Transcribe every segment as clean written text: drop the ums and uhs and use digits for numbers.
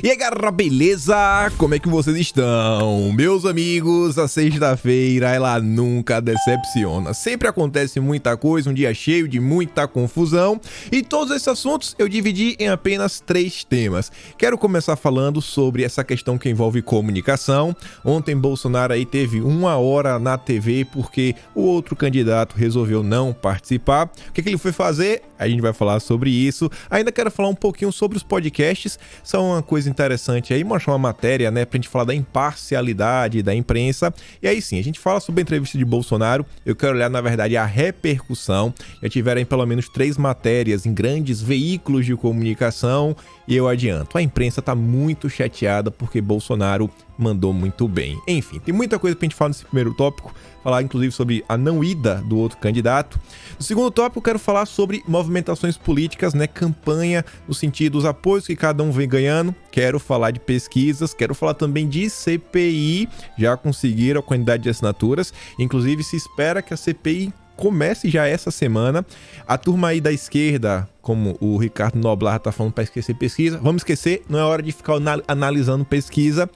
E aí galera, beleza? Como é que vocês estão? Meus amigos, a sexta-feira ela nunca decepciona. Sempre acontece muita coisa, um dia cheio de muita confusão. E todos esses assuntos eu dividi em apenas 3 temas. Quero começar falando sobre essa questão que envolve comunicação. Ontem Bolsonaro aí teve 1 hora na TV porque o outro candidato resolveu não participar. O que ele foi fazer? A gente vai falar sobre isso. Ainda quero falar um pouquinho sobre os podcasts. São uma coisa interessante aí, mostrar uma matéria, né, pra gente falar da imparcialidade da imprensa. E aí sim, a gente fala sobre a entrevista de Bolsonaro. Eu quero olhar, na verdade, a repercussão. Já tiveram pelo menos 3 matérias em grandes veículos de comunicação. E eu adianto, a imprensa tá muito chateada porque Bolsonaro mandou muito bem. Enfim, tem muita coisa pra gente falar nesse primeiro tópico. Falar inclusive sobre a não ida do outro candidato. No segundo tópico eu quero falar sobre movimentações políticas, né, campanha, no sentido dos apoios que cada um vem ganhando. Quero falar de pesquisas, quero falar também de CPI, já conseguiram a quantidade de assinaturas. Inclusive se espera que a CPI comece já essa semana. A turma aí da esquerda, como o Ricardo Noblar tá falando para esquecer pesquisa, vamos esquecer, não é hora de ficar analisando pesquisa.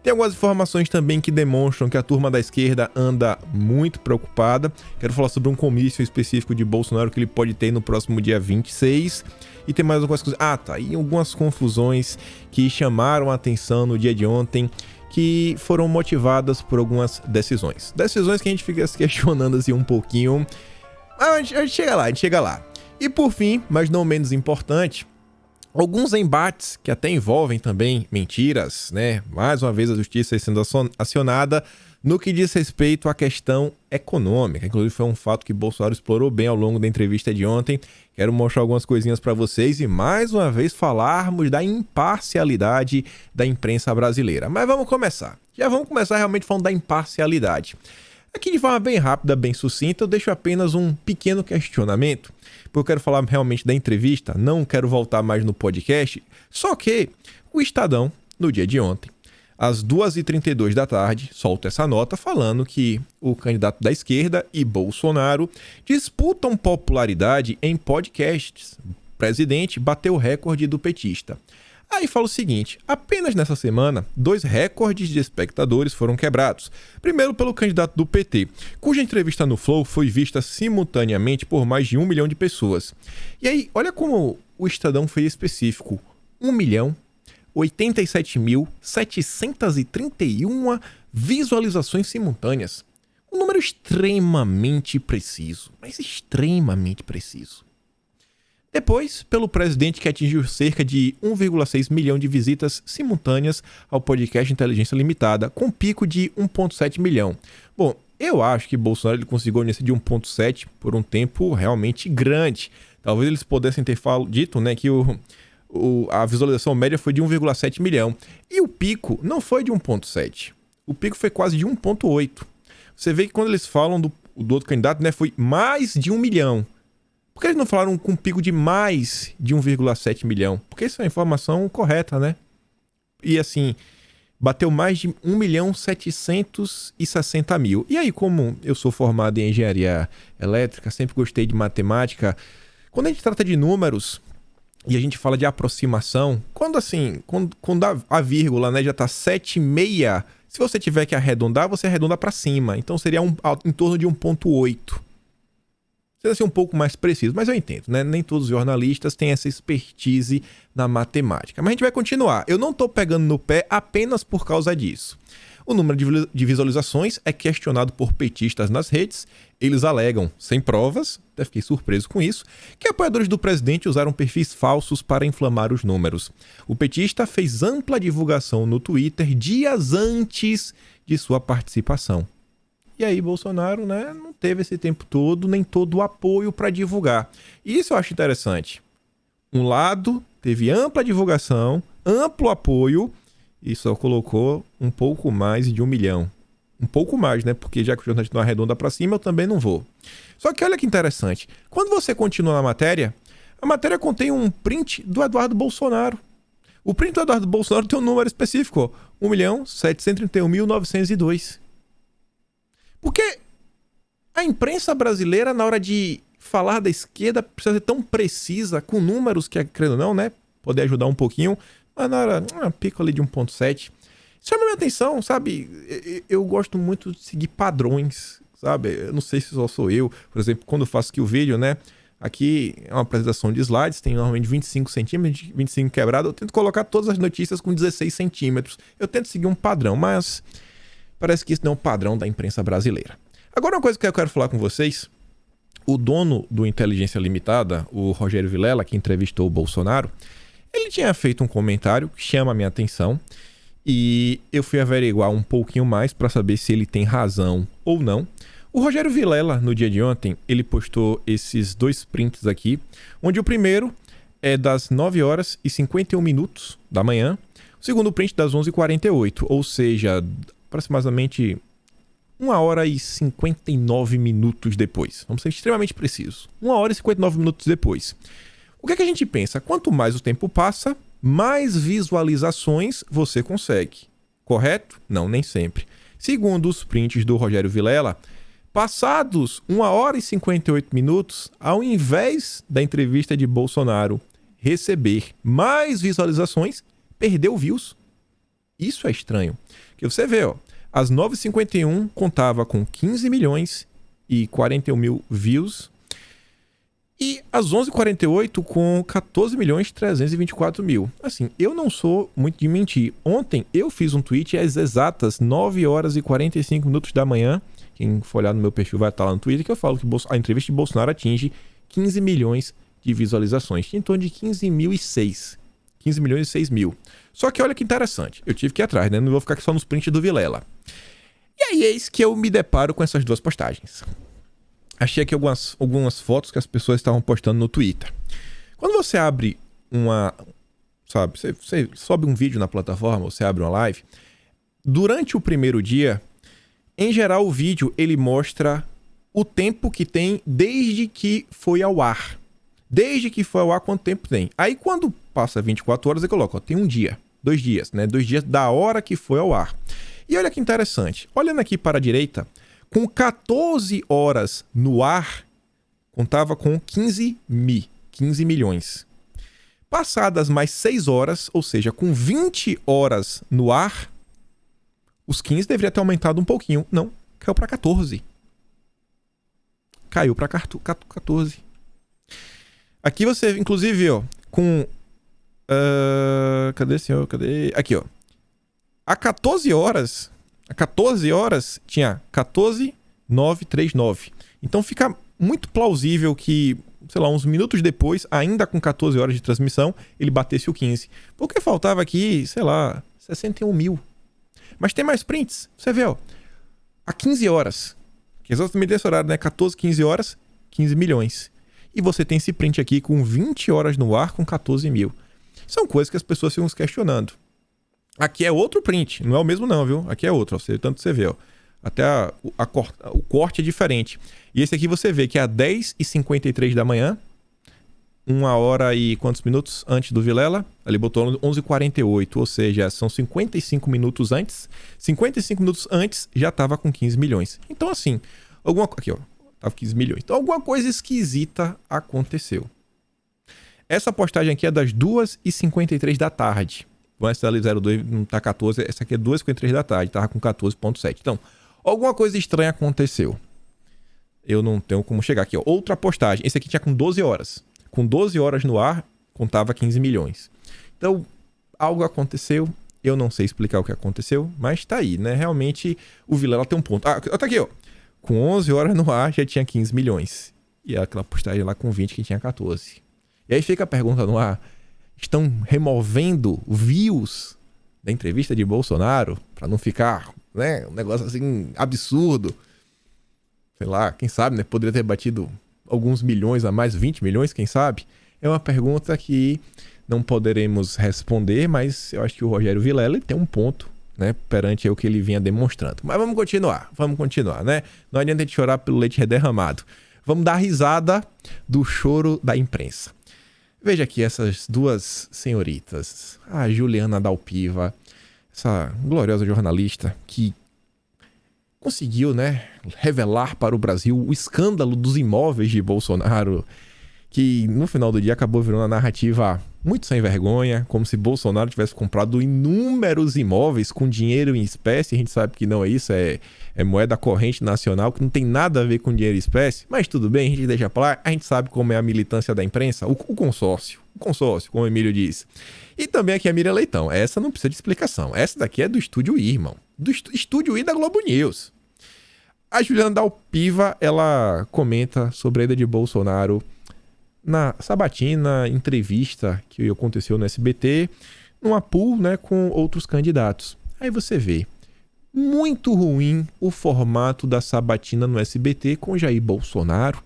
Tem algumas informações também que demonstram que a turma da esquerda anda muito preocupada. Quero falar sobre um comício específico de Bolsonaro que ele pode ter no próximo dia 26. E tem mais algumas coisas. E algumas confusões que chamaram a atenção no dia de ontem, que foram motivadas por algumas decisões. Decisões que a gente fica se questionando assim um pouquinho. Mas a gente chega lá. E por fim, mas não menos importante, alguns embates que até envolvem também mentiras, né? Mais uma vez a justiça sendo acionada no que diz respeito à questão econômica. Inclusive foi um fato que Bolsonaro explorou bem ao longo da entrevista de ontem. Quero mostrar algumas coisinhas para vocês e mais uma vez falarmos da imparcialidade da imprensa brasileira. Mas vamos começar. Já vamos começar realmente falando da imparcialidade. Aqui de forma bem rápida, bem sucinta, eu deixo apenas um pequeno questionamento, porque eu quero falar realmente da entrevista, não quero voltar mais no podcast, só que o Estadão, no dia de ontem, às 2h32 da tarde, solta essa nota falando que o candidato da esquerda e Bolsonaro disputam popularidade em podcasts. O presidente bateu o recorde do petista. Aí fala o seguinte, apenas nessa semana, 2 recordes de espectadores foram quebrados. Primeiro pelo candidato do PT, cuja entrevista no Flow foi vista simultaneamente por mais de 1 milhão de pessoas. E aí, olha como o Estadão foi específico, 1.087.731 visualizações simultâneas. Um número extremamente preciso, mas extremamente preciso. Depois, pelo presidente que atingiu cerca de 1,6 milhão de visitas simultâneas ao podcast Inteligência Limitada, com pico de 1,7 milhão. Bom, eu acho que Bolsonaro ele conseguiu nesse de 1,7 por um tempo realmente grande. Talvez eles pudessem ter dito, né, que a visualização média foi de 1,7 milhão. E o pico não foi de 1,7. O pico foi quase de 1,8. Você vê que quando eles falam do outro candidato, né, foi mais de 1 milhão. Por que eles não falaram com um pico de mais de 1,7 milhão? Porque isso é a informação correta, né? E assim, bateu mais de 1.760.000. E aí, como eu sou formado em engenharia elétrica, sempre gostei de matemática, quando a gente trata de números e a gente fala de aproximação, quando a vírgula, né, já tá 7,6, se você tiver que arredondar, você arredonda para cima. Então seria em torno de 1,8. Precisa ser um pouco mais preciso, mas eu entendo, né? Nem todos os jornalistas têm essa expertise na matemática. Mas a gente vai continuar. Eu não estou pegando no pé apenas por causa disso. O número de visualizações é questionado por petistas nas redes. Eles alegam, sem provas, até fiquei surpreso com isso, que apoiadores do presidente usaram perfis falsos para inflamar os números. O petista fez ampla divulgação no Twitter dias antes de sua participação. E aí Bolsonaro, né, não teve esse tempo todo, nem todo o apoio para divulgar. E isso eu acho interessante. Um lado teve ampla divulgação, amplo apoio, e só colocou um pouco mais de 1 milhão. Um pouco mais, né? Porque já que o jornalista não arredonda para cima, eu também não vou. Só que olha que interessante. Quando você continua na matéria, a matéria contém um print do Eduardo Bolsonaro. O print do Eduardo Bolsonaro tem um número específico, 1.731.902. Porque a imprensa brasileira, na hora de falar da esquerda, precisa ser tão precisa, com números que, creio ou não, né, poder ajudar um pouquinho, mas na hora, pico ali de 1.7. Chama minha atenção, sabe? Eu gosto muito de seguir padrões, sabe? Eu não sei se só sou eu. Por exemplo, quando eu faço aqui o vídeo, né? Aqui é uma apresentação de slides, tem normalmente 25 centímetros, 25 quebrado. Eu tento colocar todas as notícias com 16 centímetros. Eu tento seguir um padrão, mas parece que isso não é o padrão da imprensa brasileira. Agora, uma coisa que eu quero falar com vocês. O dono do Inteligência Limitada, o Rogério Vilela, que entrevistou o Bolsonaro, ele tinha feito um comentário que chama a minha atenção e eu fui averiguar um pouquinho mais para saber se ele tem razão ou não. O Rogério Vilela, no dia de ontem, ele postou esses dois prints aqui, onde o primeiro é das 9 horas e 51 minutos da manhã, o segundo print das 11h48, ou seja, aproximadamente 1 hora e 59 minutos depois. Vamos ser extremamente precisos. 1 hora e 59 minutos depois. O que é que a gente pensa? Quanto mais o tempo passa, mais visualizações você consegue. Correto? Não, nem sempre. Segundo os prints do Rogério Vilela, passados 1 hora e 58 minutos, ao invés da entrevista de Bolsonaro receber mais visualizações, perdeu views. Isso é estranho. Porque você vê, ó. Às 9h51 contava com 15 milhões e 41 mil views. E às 11h48 com 14 milhões e 324 mil. Assim, eu não sou muito de mentir. Ontem eu fiz um tweet às exatas 9 horas e 45 minutos da manhã. Quem for olhar no meu perfil vai estar lá no Twitter, que eu falo que a entrevista de Bolsonaro atinge 15 milhões de visualizações. Em torno de 15 milhões e 6 mil. Só que olha que interessante. Eu tive que ir atrás, né? Não vou ficar só nos prints do Vilela. E aí eis que eu me deparo com essas duas postagens. Achei aqui algumas fotos que as pessoas estavam postando no Twitter. Quando você abre você sobe um vídeo na plataforma, você abre uma live, durante o primeiro dia, em geral o vídeo ele mostra o tempo que tem desde que foi ao ar. Desde que foi ao ar, quanto tempo tem. Aí quando passa 24 horas, eu coloco, tem um dia, 2 dias, né? 2 dias da hora que foi ao ar. E olha que interessante. Olhando aqui para a direita, com 14 horas no ar, contava com 15 milhões. Passadas mais 6 horas, ou seja, com 20 horas no ar, os 15 deveria ter aumentado um pouquinho. Não, caiu para 14. Caiu para 14. Aqui você, inclusive, ó, com... cadê, senhor? Cadê? Aqui, ó. A 14 horas tinha 14,939. Então fica muito plausível que, sei lá, uns minutos depois, ainda com 14 horas de transmissão, ele batesse o 15. Porque faltava aqui, sei lá, 61 mil. Mas tem mais prints. Você vê, ó. A 15 horas. Que é exatamente esse horário, né? 14, 15 horas, 15 milhões. E você tem esse print aqui com 20 horas no ar com 14 mil. São coisas que as pessoas ficam se questionando. Aqui é outro print. Não é o mesmo não, viu? Aqui é outro. Ó. Tanto você vê, ó. Até o corte é diferente. E esse aqui você vê que é a 10h53 da manhã. 1 hora e quantos minutos antes do Vilela? Ele botou 11h48, ou seja, são 55 minutos antes. 55 minutos antes já estava com 15 milhões. Então assim, aqui ó, tava 15 milhões. Então alguma coisa esquisita aconteceu. Essa postagem aqui é das 2h53 da tarde. O SL02 não tá 14, essa aqui é 2h53 da tarde, tava com 14,7. Então, alguma coisa estranha aconteceu. Eu não tenho como chegar aqui, ó. Outra postagem, esse aqui tinha com 12 horas. Com 12 horas no ar, contava 15 milhões. Então, algo aconteceu. Eu não sei explicar o que aconteceu, mas tá aí, né? Realmente, o Vilela tem um ponto. Ah, tá aqui, ó. Com 11 horas no ar, já tinha 15 milhões. E aquela postagem lá com 20 que tinha 14. E aí fica a pergunta no ar. Estão removendo views da entrevista de Bolsonaro para não ficar, né, um negócio assim absurdo. Sei lá, quem sabe, né? Poderia ter batido alguns milhões a mais, 20 milhões, quem sabe? É uma pergunta que não poderemos responder, mas eu acho que o Rogério Vilela tem um ponto, né, perante o que ele vinha demonstrando. Mas vamos continuar, né? Não adianta a gente chorar pelo leite derramado. Vamos dar risada do choro da imprensa. Veja aqui essas duas senhoritas, a Juliana Dalpiva, essa gloriosa jornalista que conseguiu, né, revelar para o Brasil o escândalo dos imóveis de Bolsonaro, que no final do dia acabou virando uma narrativa muito sem vergonha, como se Bolsonaro tivesse comprado inúmeros imóveis com dinheiro em espécie. A gente sabe que não é isso, é moeda corrente nacional, que não tem nada a ver com dinheiro em espécie, mas tudo bem, a gente deixa pra lá. A gente sabe como é a militância da imprensa, o consórcio, como o Emílio diz. E também aqui a Miriam Leitão, essa não precisa de explicação, essa daqui é do Estúdio I, irmão, do Estúdio I da Globo News. A Juliana Dalpiva, ela comenta sobre a ida de Bolsonaro na sabatina, entrevista que aconteceu no SBT, numa pool, né, com outros candidatos. Aí você vê, muito ruim o formato da sabatina no SBT com Jair Bolsonaro.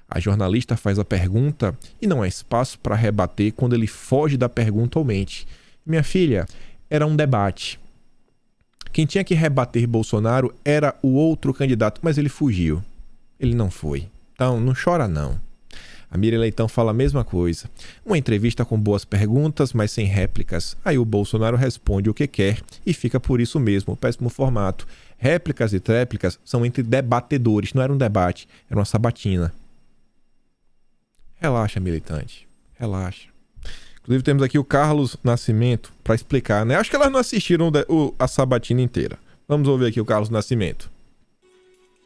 A jornalista faz a pergunta e não há espaço para rebater quando ele foge da pergunta ou mente. Minha filha, era um debate. Quem tinha que rebater Bolsonaro era o outro candidato, mas ele fugiu. Ele não foi. Então, não chora não. A Miriam Leitão fala a mesma coisa. Uma entrevista com boas perguntas, mas sem réplicas. Aí o Bolsonaro responde o que quer e fica por isso mesmo, o péssimo formato. Réplicas e tréplicas são entre debatedores, não era um debate, era uma sabatina. Relaxa, militante. Relaxa. Inclusive temos aqui o Carlos Nascimento para explicar, né? Acho que elas não assistiram a sabatina inteira. Vamos ouvir aqui o Carlos Nascimento.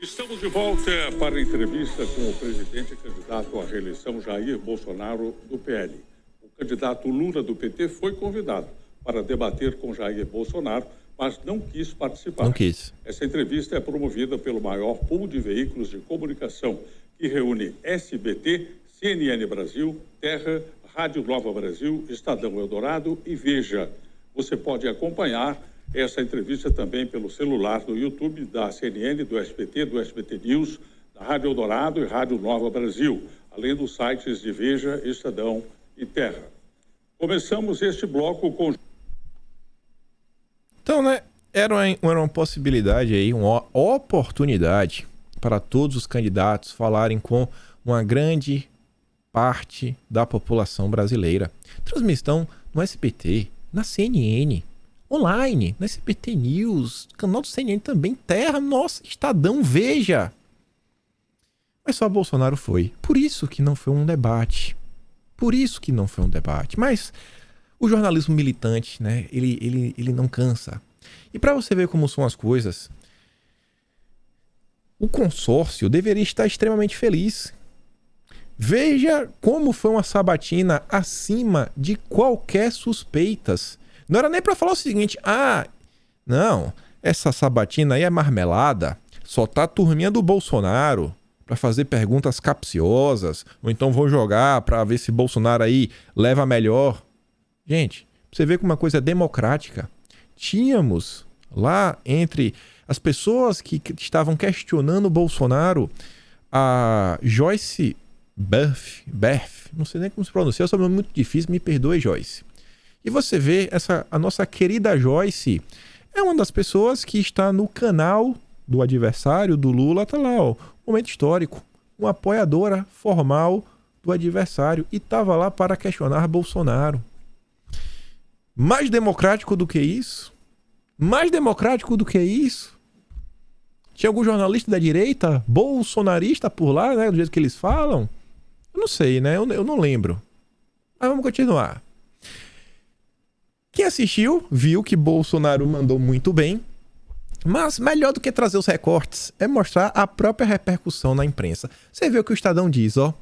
Estamos de volta para a entrevista com o presidente e candidato à reeleição Jair Bolsonaro, do PL. O candidato Lula, do PT, foi convidado para debater com Jair Bolsonaro, mas não quis participar. Não quis. Essa entrevista é promovida pelo maior pool de veículos de comunicação, que reúne SBT, CNN Brasil, Terra, Rádio Nova Brasil, Estadão Eldorado e Veja. Você pode acompanhar essa entrevista também pelo celular do YouTube da CNN, do SBT News, da Rádio Eldorado e Rádio Nova Brasil, além dos sites de Veja, Estadão e Terra. Começamos este bloco com... Então, né, era uma possibilidade aí, uma oportunidade para todos os candidatos falarem com uma grande parte da população brasileira. Transmissão no SBT, na CNN, online, no SBT News, canal do CNN também, Terra, nossa, Estadão, Veja. Mas só Bolsonaro foi. Por isso que não foi um debate. Mas o jornalismo militante, né, ele não cansa. E para você ver como são as coisas, o consórcio deveria estar extremamente feliz. Veja como foi uma sabatina acima de qualquer suspeitas. Não era nem para falar o seguinte, não, essa sabatina aí é marmelada, só tá a turminha do Bolsonaro para fazer perguntas capciosas, ou então vão jogar para ver se Bolsonaro aí leva melhor. Gente, você vê como uma coisa é democrática. Tínhamos lá entre as pessoas que estavam questionando o Bolsonaro, a Joyce Beth, não sei nem como se pronuncia, é um sobrenome muito difícil, me perdoe, Joyce. E você vê, a nossa querida Joyce é uma das pessoas que está no canal do adversário, do Lula, tá lá, ó, momento histórico, uma apoiadora formal do adversário e estava lá para questionar Bolsonaro. Mais democrático do que isso? Tinha algum jornalista da direita, bolsonarista por lá, né, do jeito que eles falam? Eu não sei, né, eu não lembro. Mas vamos continuar. Quem assistiu viu que Bolsonaro mandou muito bem, mas melhor do que trazer os recortes é mostrar a própria repercussão na imprensa. Você vê o que o Estadão diz, ó.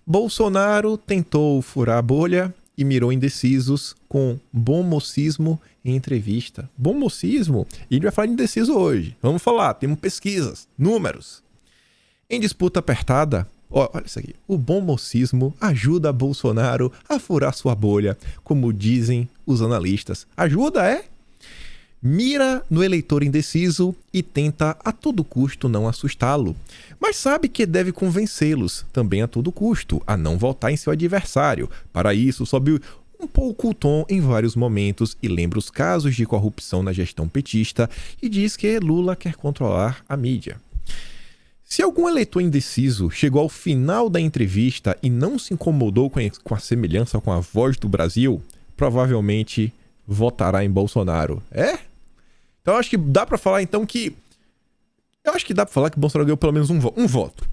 Bolsonaro tentou furar a bolha e mirou indecisos com bom mocismo em entrevista. Bom mocismo? E a gente vai falar de indeciso hoje. Vamos falar, temos pesquisas, números. Em disputa apertada, olha isso aqui. O bom mocismo ajuda Bolsonaro a furar sua bolha, como dizem os analistas. Ajuda, é? Mira no eleitor indeciso e tenta a todo custo não assustá-lo. Mas sabe que deve convencê-los, também a todo custo, a não votar em seu adversário. Para isso, sobe um pouco o tom em vários momentos e lembra os casos de corrupção na gestão petista e diz que Lula quer controlar a mídia. Se algum eleitor indeciso chegou ao final da entrevista e não se incomodou com a semelhança com a Voz do Brasil, provavelmente votará em Bolsonaro. É? Então eu acho que dá pra falar então que... Eu acho que dá pra falar que Bolsonaro ganhou pelo menos um voto.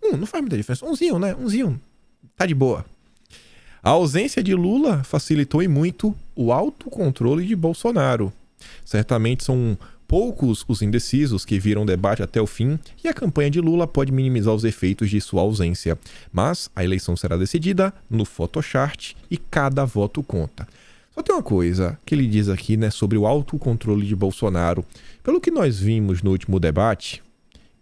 Não faz muita diferença. Umzinho, né? Umzinho. Tá de boa. A ausência de Lula facilitou e muito o autocontrole de Bolsonaro. Certamente são poucos os indecisos que viram o debate até o fim e a campanha de Lula pode minimizar os efeitos de sua ausência. Mas a eleição será decidida no Photochart e cada voto conta. Só tem uma coisa que ele diz aqui, né, sobre o autocontrole de Bolsonaro. Pelo que nós vimos no último debate,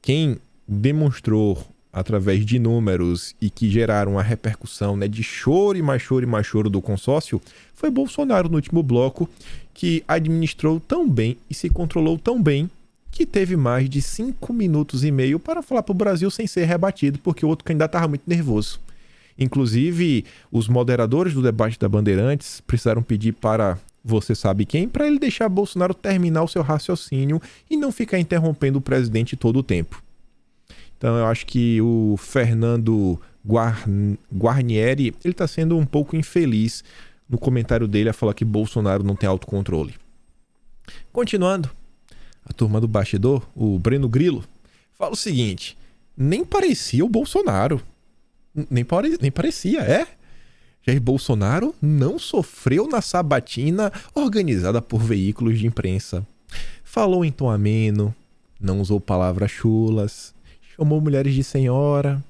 quem demonstrou através de números e que geraram uma repercussão, né, de choro e mais choro e mais choro do consórcio, foi Bolsonaro no último bloco, que administrou tão bem e se controlou tão bem que teve mais de 5 minutos e meio para falar para o Brasil sem ser rebatido, porque o outro candidato estava muito nervoso. Inclusive, os moderadores do debate da Bandeirantes precisaram pedir para você sabe quem, para ele deixar Bolsonaro terminar o seu raciocínio e não ficar interrompendo o presidente todo o tempo. Então eu acho que o Fernando Guarnieri, ele está sendo um pouco infeliz no comentário dele a falar que Bolsonaro não tem autocontrole. Continuando, a turma do bastidor, o Breno Grilo, fala o seguinte: nem parecia o Bolsonaro. Nem parecia, é? Jair Bolsonaro não sofreu na sabatina organizada por veículos de imprensa. Falou em tom ameno, não usou palavras chulas, chamou mulheres de senhora,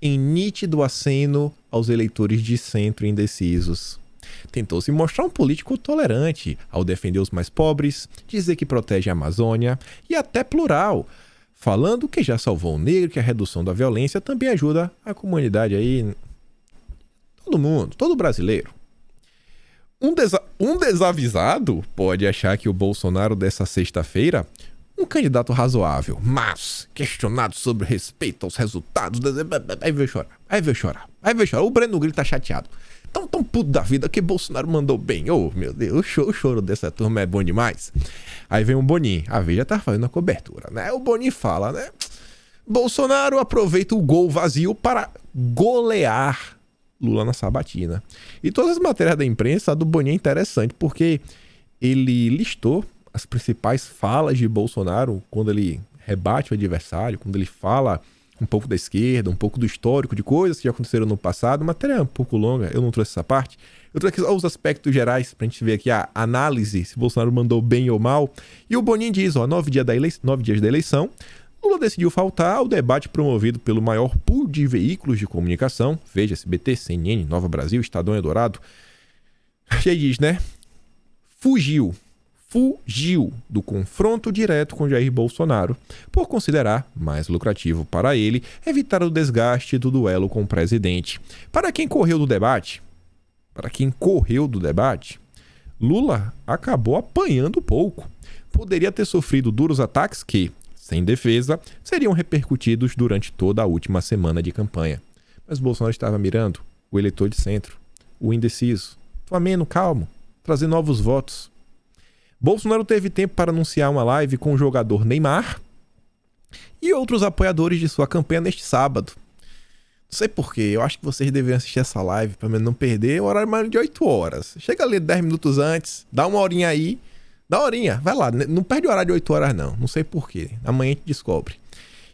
em nítido aceno aos eleitores de centro indecisos. Tentou se mostrar um político tolerante ao defender os mais pobres, dizer que protege a Amazônia e até plural, falando que já salvou o negro, que a redução da violência também ajuda a comunidade aí, todo mundo, todo brasileiro. Um desavisado pode achar que o Bolsonaro dessa sexta-feira, um candidato razoável, mas questionado sobre respeito aos resultados, aí veio chorar. O Breno Grilo tá chateado. Tão puto da vida que Bolsonaro mandou bem. Oh, meu Deus, o choro dessa turma é bom demais. Aí vem o Boninho. A Veja tá fazendo a cobertura, né? O Boninho fala, né? Bolsonaro aproveita o gol vazio para golear Lula na sabatina. E todas as matérias da imprensa, a do Boninho é interessante, porque ele listou as principais falas de Bolsonaro quando ele rebate o adversário, quando ele fala um pouco da esquerda, um pouco do histórico de coisas que já aconteceram no passado. A matéria é um pouco longa, eu não trouxe essa parte. Eu trouxe aqui os aspectos gerais pra gente ver aqui a análise, se Bolsonaro mandou bem ou mal. E o Boninho diz, 9 dias da eleição, Lula decidiu faltar ao debate promovido pelo maior pool de veículos de comunicação, Veja, SBT, CNN, Nova Brasil, Estadão Eldorado. E aí diz, né? Fugiu do confronto direto com Jair Bolsonaro, por considerar mais lucrativo para ele evitar o desgaste do duelo com o presidente. Para quem correu do debate, Lula acabou apanhando pouco. Poderia ter sofrido duros ataques que, sem defesa, seriam repercutidos durante toda a última semana de campanha. Mas Bolsonaro estava mirando o eleitor de centro, o indeciso, ameno, calmo, trazer novos votos. Bolsonaro teve tempo para anunciar uma live com o jogador Neymar e outros apoiadores de sua campanha neste sábado. Não sei porquê, eu acho que vocês deveriam assistir essa live para não perder o horário mais de 8 horas. Chega ali 10 minutos antes, dá uma horinha aí, vai lá, não perde o horário de 8 horas não sei porquê, amanhã a gente descobre.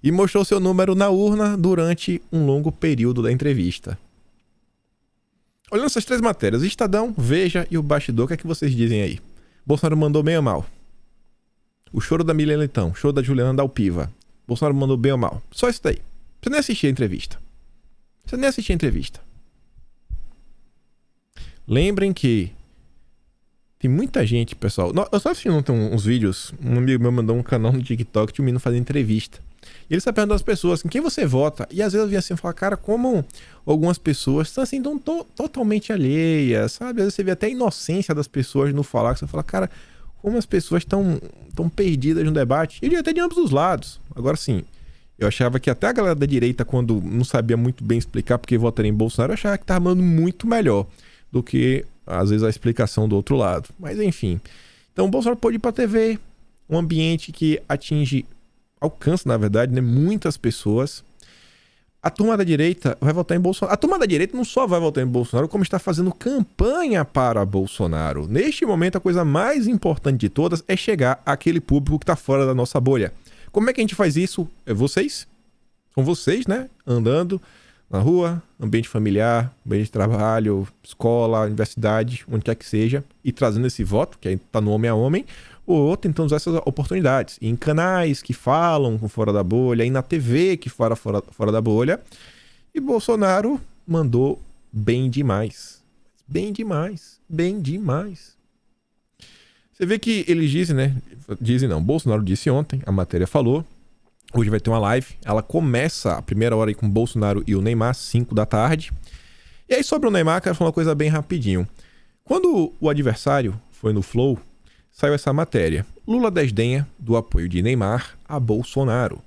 E mostrou seu número na urna durante um longo período da entrevista. Olhando essas 3 matérias, Estadão, Veja e o Bastidor, o que é que vocês dizem aí? Bolsonaro mandou bem ou mal? O choro da Miriam Leitão, o choro da Juliana Dalpiva. Bolsonaro mandou bem ou mal? Só isso daí. Você nem assistiu a entrevista. Lembrem que tem muita gente, pessoal. Eu só assistindo uns vídeos. Um amigo meu mandou um canal no TikTok de um menino fazendo entrevista. E ele está perguntando às pessoas em quem você vota. E às vezes eu vi assim e falo, cara, como algumas pessoas estão assim, totalmente alheias, sabe? Às vezes você vê até a inocência das pessoas no falar, que você fala, cara, como as pessoas estão perdidas no debate. E até de ambos os lados. Agora sim, eu achava que até a galera da direita, quando não sabia muito bem explicar porque votaria em Bolsonaro, eu achava que estava mandando muito melhor do que, às vezes, a explicação do outro lado. Mas enfim. Então o Bolsonaro pode ir para a TV, um ambiente que alcança, na verdade, né, muitas pessoas. A turma da direita vai votar em Bolsonaro. A turma da direita não só vai votar em Bolsonaro, como está fazendo campanha para Bolsonaro. Neste momento, a coisa mais importante de todas é chegar àquele público que está fora da nossa bolha. Como é que a gente faz isso? São vocês, né? Andando na rua, ambiente familiar, ambiente de trabalho, escola, universidade, onde quer que seja, e trazendo esse voto, que aí tá no homem a homem, ou tentando usar essas oportunidades. E em canais que falam com fora da bolha, e na TV que fora da bolha. E Bolsonaro mandou bem demais. Bem demais. Bem demais. Você vê que eles dizem, né? Dizem não, Bolsonaro disse ontem, a matéria falou. Hoje vai ter uma live. Ela começa a primeira hora aí com o Bolsonaro e o Neymar, 5 da tarde. E aí sobre o Neymar, quero falar uma coisa bem rapidinho. Quando o adversário foi no Flow, saiu essa matéria. Lula desdenha do apoio de Neymar a Bolsonaro.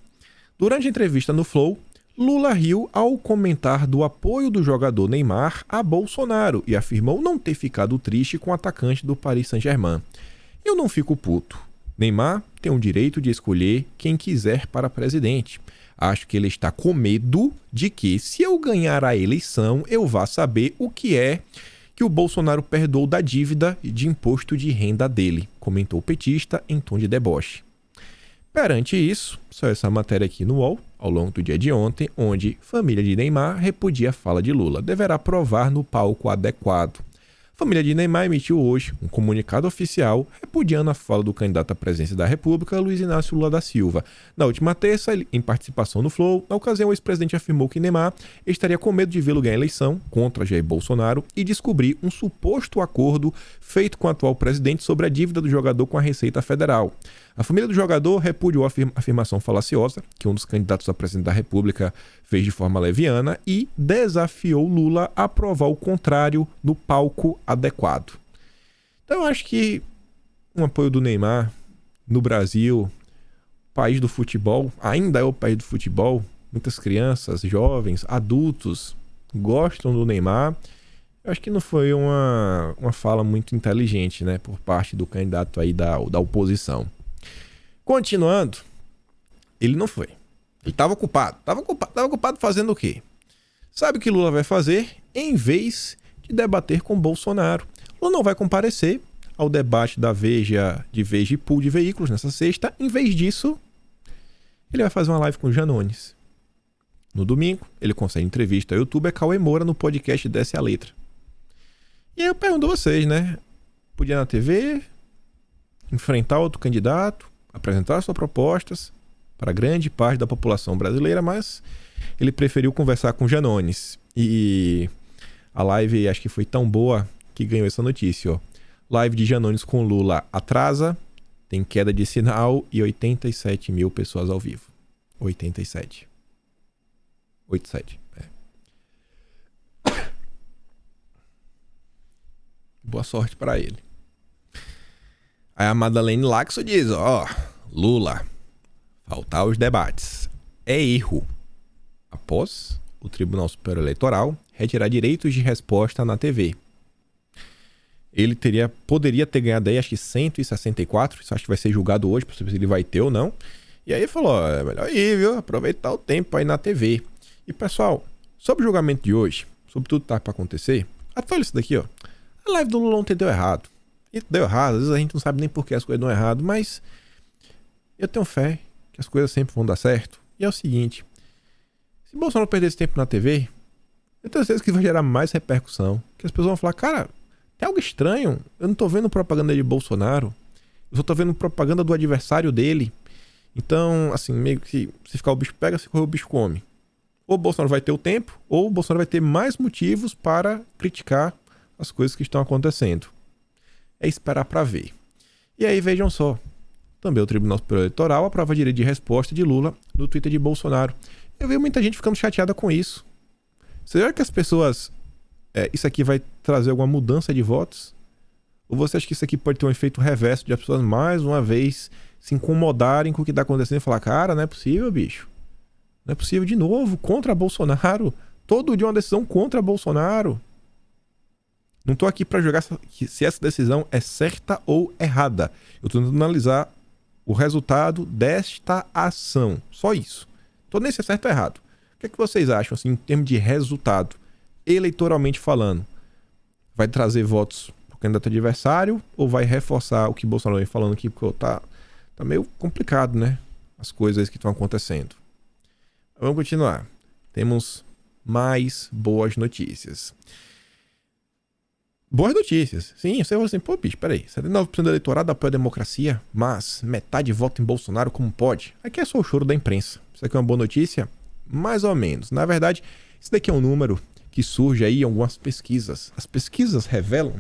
Durante a entrevista no Flow, Lula riu ao comentar do apoio do jogador Neymar a Bolsonaro e afirmou não ter ficado triste com o atacante do Paris Saint-Germain. Eu não fico puto. Neymar tem o direito de escolher quem quiser para presidente. Acho que ele está com medo de que, se eu ganhar a eleição, eu vá saber o que é que o Bolsonaro perdoou da dívida de imposto de renda dele, comentou o petista em tom de deboche. Perante isso, saiu essa matéria aqui no UOL, ao longo do dia de ontem, onde família de Neymar repudia a fala de Lula. Deverá provar no palco adequado. A família de Neymar emitiu hoje um comunicado oficial repudiando a fala do candidato à presidência da República, Luiz Inácio Lula da Silva. Na última terça, em participação no Flow, na ocasião o ex-presidente afirmou que Neymar estaria com medo de vê-lo ganhar a eleição contra Jair Bolsonaro e descobrir um suposto acordo feito com o atual presidente sobre a dívida do jogador com a Receita Federal. A família do jogador repudiou a afirmação falaciosa que um dos candidatos a presidente da República fez de forma leviana e desafiou Lula a provar o contrário no palco adequado. Então eu acho que um apoio do Neymar no Brasil, país do futebol, ainda é o país do futebol, muitas crianças, jovens, adultos gostam do Neymar. Eu acho que não foi uma fala muito inteligente, né, por parte do candidato aí da oposição. Continuando, ele não foi. Ele estava ocupado. Tava ocupado fazendo o quê? Sabe o que Lula vai fazer? Em vez de debater com Bolsonaro, Lula não vai comparecer ao debate da Veja e Pool de Veículos nessa sexta. Em vez disso, ele vai fazer uma live com Janones. No domingo, ele concede entrevista ao youtuber Cauê Moura no podcast Desce a Letra. E aí eu pergunto a vocês, né? Podia ir na TV, enfrentar outro candidato, apresentar suas propostas para grande parte da população brasileira, mas ele preferiu conversar com Janones. E a live acho que foi tão boa que ganhou essa notícia, ó. Live de Janones com Lula atrasa, tem queda de sinal e 87 mil pessoas ao vivo. 87. Boa sorte para ele. Aí a Madeleine Laxo diz, ó, Lula, faltar os debates é erro. Após o Tribunal Superior Eleitoral retirar direitos de resposta na TV. Ele poderia ter ganhado aí, acho que 164, isso acho que vai ser julgado hoje, para saber se ele vai ter ou não. E aí ele falou, ó, é melhor ir, viu? Aproveitar o tempo aí na TV. E pessoal, sobre o julgamento de hoje, sobre tudo que tá para acontecer, olha isso daqui, ó. A live do Lula ontem deu errado. E deu errado, às vezes a gente não sabe nem por que as coisas dão errado, mas eu tenho fé que as coisas sempre vão dar certo. E é o seguinte, se Bolsonaro perder esse tempo na TV, eu tenho certeza que vai gerar mais repercussão. Que as pessoas vão falar, cara, tem algo estranho, eu não tô vendo propaganda de Bolsonaro, eu só tô vendo propaganda do adversário dele. Então, assim, meio que se ficar o bicho pega, se correr o bicho come. Ou o Bolsonaro vai ter o tempo, ou o Bolsonaro vai ter mais motivos para criticar as coisas que estão acontecendo. É esperar para ver. E aí, vejam só. Também o Tribunal Superior Eleitoral aprova direito de resposta de Lula no Twitter de Bolsonaro. Eu vi muita gente ficando chateada com isso. Você acha que as pessoas... isso aqui vai trazer alguma mudança de votos? Ou você acha que isso aqui pode ter um efeito reverso de as pessoas mais uma vez se incomodarem com o que está acontecendo e falar, cara, não é possível, bicho. Não é possível de novo, contra Bolsonaro. Todo dia uma decisão contra Bolsonaro. Não tô aqui para julgar se essa decisão é certa ou errada. Eu tô tentando analisar o resultado desta ação. Só isso. Tô nem se é certo ou errado. O que é que vocês acham, assim, em termos de resultado, eleitoralmente falando? Vai trazer votos pro candidato adversário ou vai reforçar o que Bolsonaro vem falando aqui? Porque tá meio complicado, né? As coisas que estão acontecendo. Vamos continuar. Temos mais boas notícias. Boas notícias. Sim, você vai assim, pô, bicho, peraí. 79% do eleitorado apoia a democracia, mas metade vota em Bolsonaro, como pode? Aqui é só o choro da imprensa. Isso aqui é uma boa notícia? Mais ou menos. Na verdade, isso daqui é um número que surge aí em algumas pesquisas. As pesquisas revelam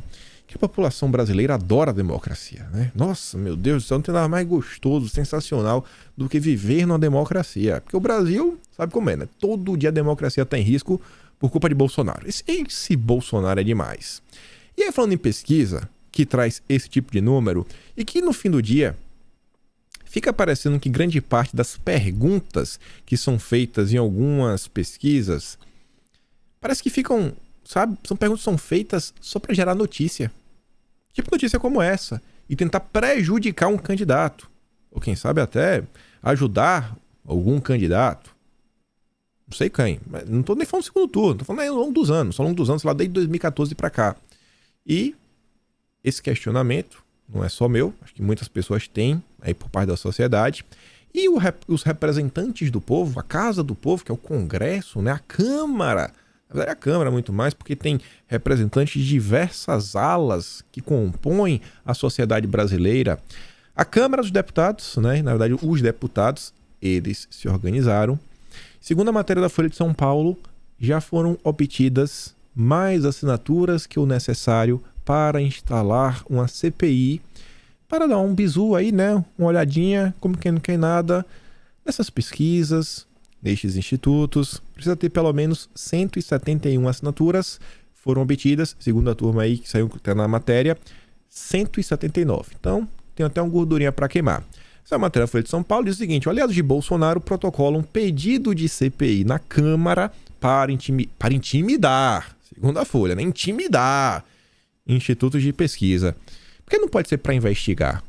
que a população brasileira adora a democracia, né? Nossa, meu Deus do céu, não tem nada mais gostoso, sensacional do que viver numa democracia. Porque o Brasil, sabe como é, né? Todo dia a democracia está em risco por culpa de Bolsonaro. Esse Bolsonaro é demais. E aí, falando em pesquisa, que traz esse tipo de número, e que no fim do dia fica parecendo que grande parte das perguntas que são feitas em algumas pesquisas, parece que ficam, sabe, são perguntas que são feitas só para gerar notícia. Tipo notícia como essa, e tentar prejudicar um candidato, ou quem sabe até ajudar algum candidato. Não sei quem, mas não tô nem falando do segundo turno, tô falando ao longo dos anos, sei lá, desde 2014 para cá. E esse questionamento não é só meu, acho que muitas pessoas têm aí por parte da sociedade. E os representantes do povo, a Casa do Povo, que é o Congresso, né, a Câmara, na verdade a Câmara muito mais, porque tem representantes de diversas alas que compõem a sociedade brasileira. A Câmara dos Deputados, né, na verdade os deputados, eles se organizaram. Segundo a matéria da Folha de São Paulo, já foram obtidas mais assinaturas que o necessário para instalar uma CPI, para dar um bizu aí, né? Uma olhadinha, como quem não quer nada, nessas pesquisas, nestes institutos. Precisa ter pelo menos 171 assinaturas, foram obtidas, segundo a turma aí que saiu na matéria, 179. Então, tem até uma gordurinha para queimar. Essa matéria foi de São Paulo, diz o seguinte: aliados de Bolsonaro protocolam um pedido de CPI na Câmara para intimidar, segundo a Folha, né? Intimidar institutos de pesquisa. Por que não pode ser para investigar?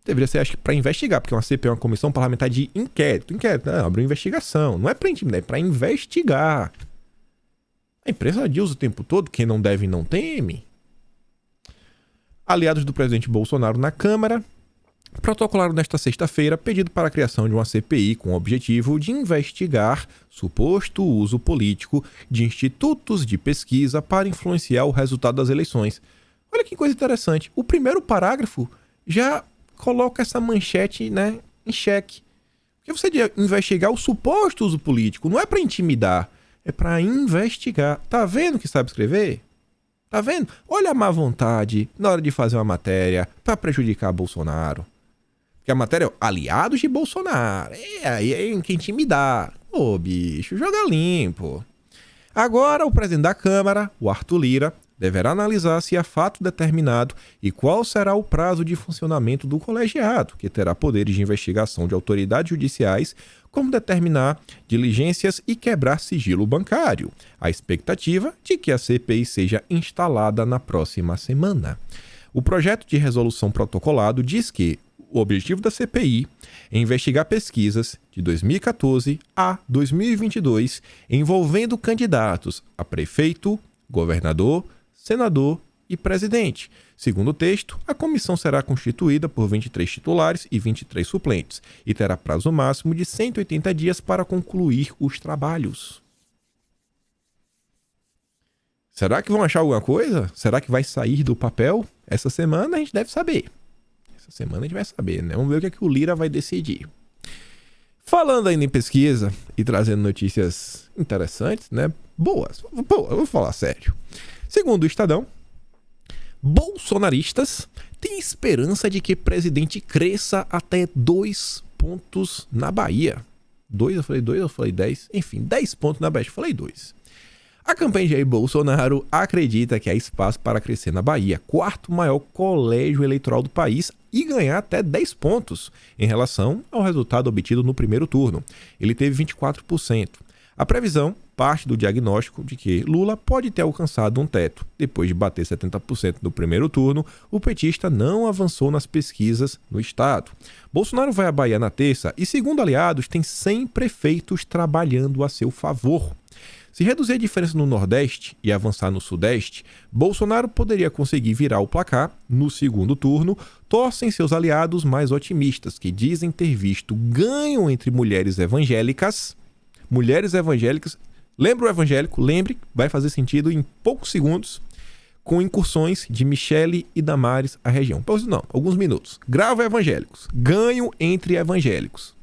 Deveria ser, acho que, para investigar, porque uma CPI é uma comissão parlamentar de inquérito. Inquérito, não, abre uma investigação. Não é para intimidar, é para investigar. A imprensa diz o tempo todo: quem não deve não teme. Aliados do presidente Bolsonaro na Câmara protocolaram nesta sexta-feira pedido para a criação de uma CPI com o objetivo de investigar suposto uso político de institutos de pesquisa para influenciar o resultado das eleições. Olha que coisa interessante. O primeiro parágrafo já coloca essa manchete, né, em xeque. Porque você de investigar o suposto uso político não é para intimidar, é para investigar. Tá vendo que sabe escrever? Tá vendo? Olha a má vontade na hora de fazer uma matéria para prejudicar Bolsonaro. Porque a matéria é aliados de Bolsonaro. Aí que intimidar. Ô, bicho, joga limpo. Agora, o presidente da Câmara, o Arthur Lira, deverá analisar se há fato determinado e qual será o prazo de funcionamento do colegiado, que terá poderes de investigação de autoridades judiciais, como determinar diligências e quebrar sigilo bancário. A expectativa de que a CPI seja instalada na próxima semana. O projeto de resolução protocolado diz que o objetivo da CPI é investigar pesquisas de 2014 a 2022 envolvendo candidatos a prefeito, governador, senador e presidente. Segundo o texto, a comissão será constituída por 23 titulares e 23 suplentes e terá prazo máximo de 180 dias para concluir os trabalhos. Será que vão achar alguma coisa? Será que vai sair do papel? Essa semana a gente deve saber. Essa semana a gente vai saber, né? Vamos ver o que é que o Lira vai decidir. Falando ainda em pesquisa e trazendo notícias interessantes, né? Boas. Eu vou falar sério. Segundo o Estadão, bolsonaristas têm esperança de que presidente cresça até 2 pontos na Bahia. 2, eu falei 2, eu falei 10. Enfim, 10 pontos na Bahia, eu falei 2. A campanha de Jair Bolsonaro acredita que há espaço para crescer na Bahia, quarto maior colégio eleitoral do país, e ganhar até 10 pontos em relação ao resultado obtido no primeiro turno. Ele teve 24%. A previsão parte do diagnóstico de que Lula pode ter alcançado um teto. Depois de bater 70% no primeiro turno, o petista não avançou nas pesquisas no estado. Bolsonaro vai à Bahia na terça e, segundo aliados, tem 100 prefeitos trabalhando a seu favor. Se reduzir a diferença no Nordeste e avançar no Sudeste, Bolsonaro poderia conseguir virar o placar no segundo turno, torcem seus aliados mais otimistas, que dizem ter visto ganho entre mulheres evangélicas, Lembra o evangélico? Lembre, vai fazer sentido em poucos segundos, com incursões de Michele e Damares à região. Pois não, alguns minutos. Grava evangélicos. Ganho entre evangélicos.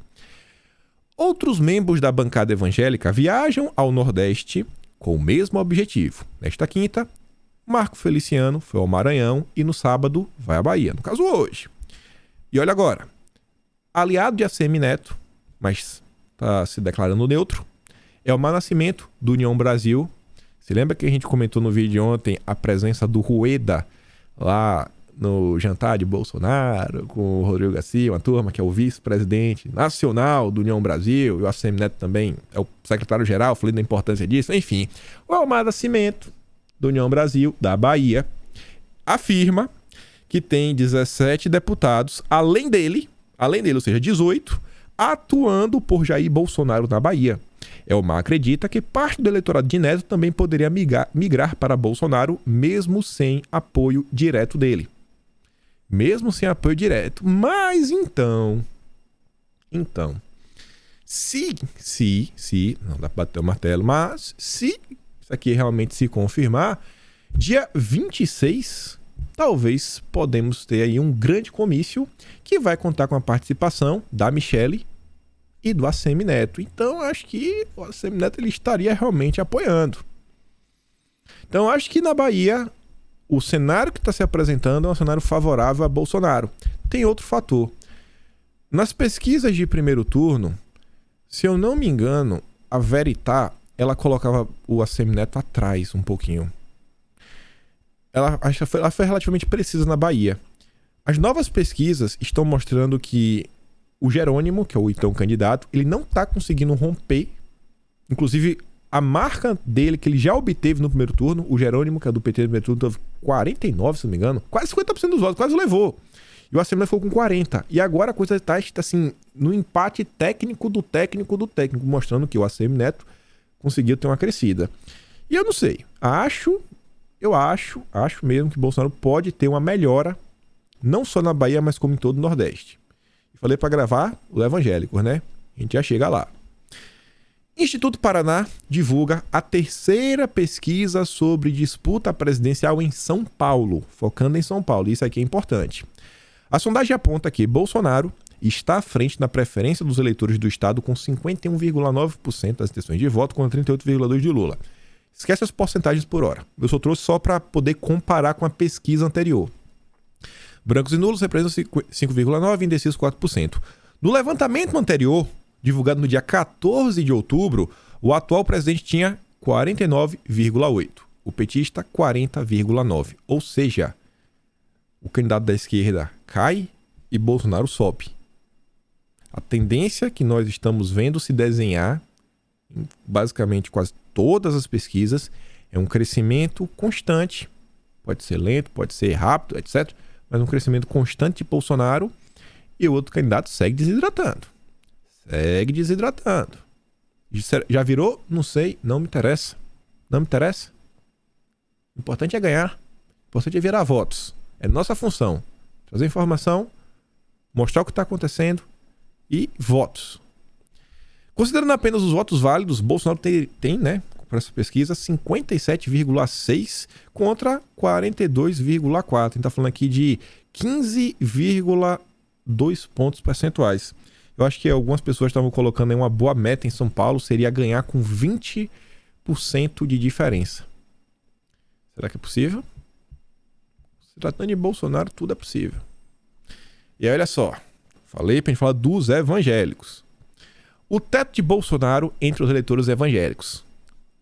Outros membros da bancada evangélica viajam ao Nordeste com o mesmo objetivo. Nesta quinta, Marco Feliciano foi ao Maranhão e no sábado vai à Bahia. No caso, hoje. E olha agora. Aliado de ACM Neto, mas está se declarando neutro, é o Mar Nascimento, do União Brasil. Se lembra que a gente comentou no vídeo de ontem a presença do Rueda lá no jantar de Bolsonaro, com o Rodrigo Garcia, uma turma que é o vice-presidente nacional do União Brasil, e o ACM Neto também é o secretário-geral, falei da importância disso. Enfim, o Elmar Nascimento, do União Brasil, da Bahia, afirma que tem 17 deputados, além dele, ou seja, 18, atuando por Jair Bolsonaro na Bahia. Elmar acredita que parte do eleitorado de Neto também poderia migrar para Bolsonaro, mesmo sem apoio direto dele. Mesmo sem apoio direto. Mas então, se, não dá para bater o martelo, mas se isso aqui realmente se confirmar, dia 26, talvez podemos ter aí um grande comício que vai contar com a participação da Michele e do ACM Neto. Então, acho que o ACM Neto ele estaria realmente apoiando. Então, acho que na Bahia, o cenário que está se apresentando é um cenário favorável a Bolsonaro. Tem outro fator. Nas pesquisas de primeiro turno, se eu não me engano, a Veritá, ela colocava o ACM Neto atrás um pouquinho. Ela foi relativamente precisa na Bahia. As novas pesquisas estão mostrando que o Jerônimo, que é o então candidato, ele não está conseguindo romper. Inclusive, a marca dele, que ele já obteve no primeiro turno, o Jerônimo, que é do PT no primeiro turno, teve 49, se não me engano. Quase 50% dos votos, quase levou. E o ACM ficou com 40%. E agora a coisa está assim, no empate técnico do técnico, mostrando que o ACM Neto conseguiu ter uma crescida. E eu não sei. Eu acho mesmo que Bolsonaro pode ter uma melhora, não só na Bahia, mas como em todo o Nordeste. Falei para gravar o Evangélicos, né? A gente já chega lá. Instituto Paraná divulga a terceira pesquisa sobre disputa presidencial em São Paulo, focando em São Paulo. Isso aqui é importante. A sondagem aponta que Bolsonaro está à frente na preferência dos eleitores do estado com 51,9% das intenções de voto contra 38,2% de Lula. Esquece as porcentagens por hora. Eu só trouxe só para poder comparar com a pesquisa anterior. Brancos e nulos representam 5,9% e indecisos 4%. No levantamento anterior, divulgado no dia 14 de outubro, o atual presidente tinha 49,8%. O petista, 40,9%. Ou seja, o candidato da esquerda cai e Bolsonaro sobe. A tendência que nós estamos vendo se desenhar, em basicamente quase todas as pesquisas, é um crescimento constante. Pode ser lento, pode ser rápido, etc., mas um crescimento constante de Bolsonaro, e o outro candidato segue desidratando. Já virou? Não sei, não me interessa. O importante é ganhar. O importante é virar votos. É nossa função. Trazer informação, mostrar o que está acontecendo e votos. Considerando apenas os votos válidos, Bolsonaro tem, né, para essa pesquisa, 57,6% contra 42,4%. A gente está falando aqui de 15,2 pontos percentuais. Eu acho que algumas pessoas estavam colocando aí uma boa meta em São Paulo, seria ganhar com 20% de diferença. Será que é possível? Se tratando de Bolsonaro, tudo é possível. E aí, olha só. Falei pra gente falar dos evangélicos. O teto de Bolsonaro entre os eleitores evangélicos.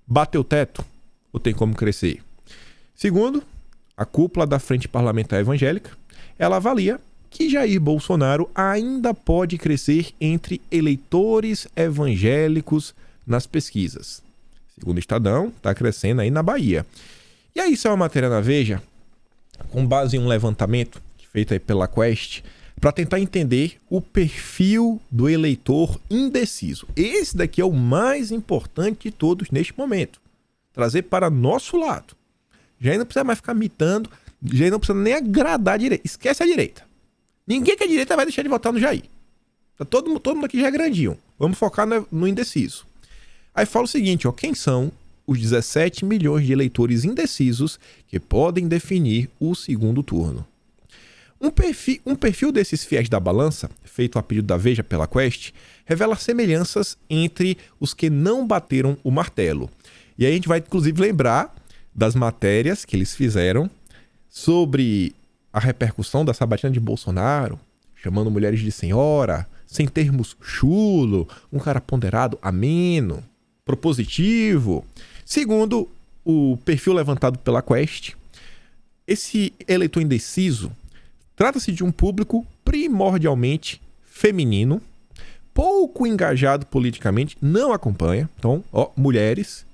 Bateu o teto ou tem como crescer? Segundo, a cúpula da Frente Parlamentar Evangélica, ela avalia que Jair Bolsonaro ainda pode crescer entre eleitores evangélicos nas pesquisas. Segundo o Estadão, está crescendo aí na Bahia. E aí, isso é uma matéria na Veja, com base em um levantamento feito aí pela Quest, para tentar entender o perfil do eleitor indeciso. Esse daqui é o mais importante de todos neste momento. Trazer para nosso lado. Já não precisa mais ficar mitando, já não precisa nem agradar a direita. Esquece a direita. Ninguém que é direita vai deixar de votar no Jair. Tá todo mundo aqui já é grandinho. Vamos focar no indeciso. Aí fala o seguinte, ó, quem são os 17 milhões de eleitores indecisos que podem definir o segundo turno? Um perfil desses fiéis da balança, feito a pedido da Veja pela Quest, revela semelhanças entre os que não bateram o martelo. E aí a gente vai, inclusive, lembrar das matérias que eles fizeram sobre a repercussão da sabatina de Bolsonaro, chamando mulheres de senhora, sem termos chulo, um cara ponderado, ameno, propositivo. Segundo o perfil levantado pela Quest, esse eleitor indeciso trata-se de um público primordialmente feminino, pouco engajado politicamente, não acompanha, então, mulheres.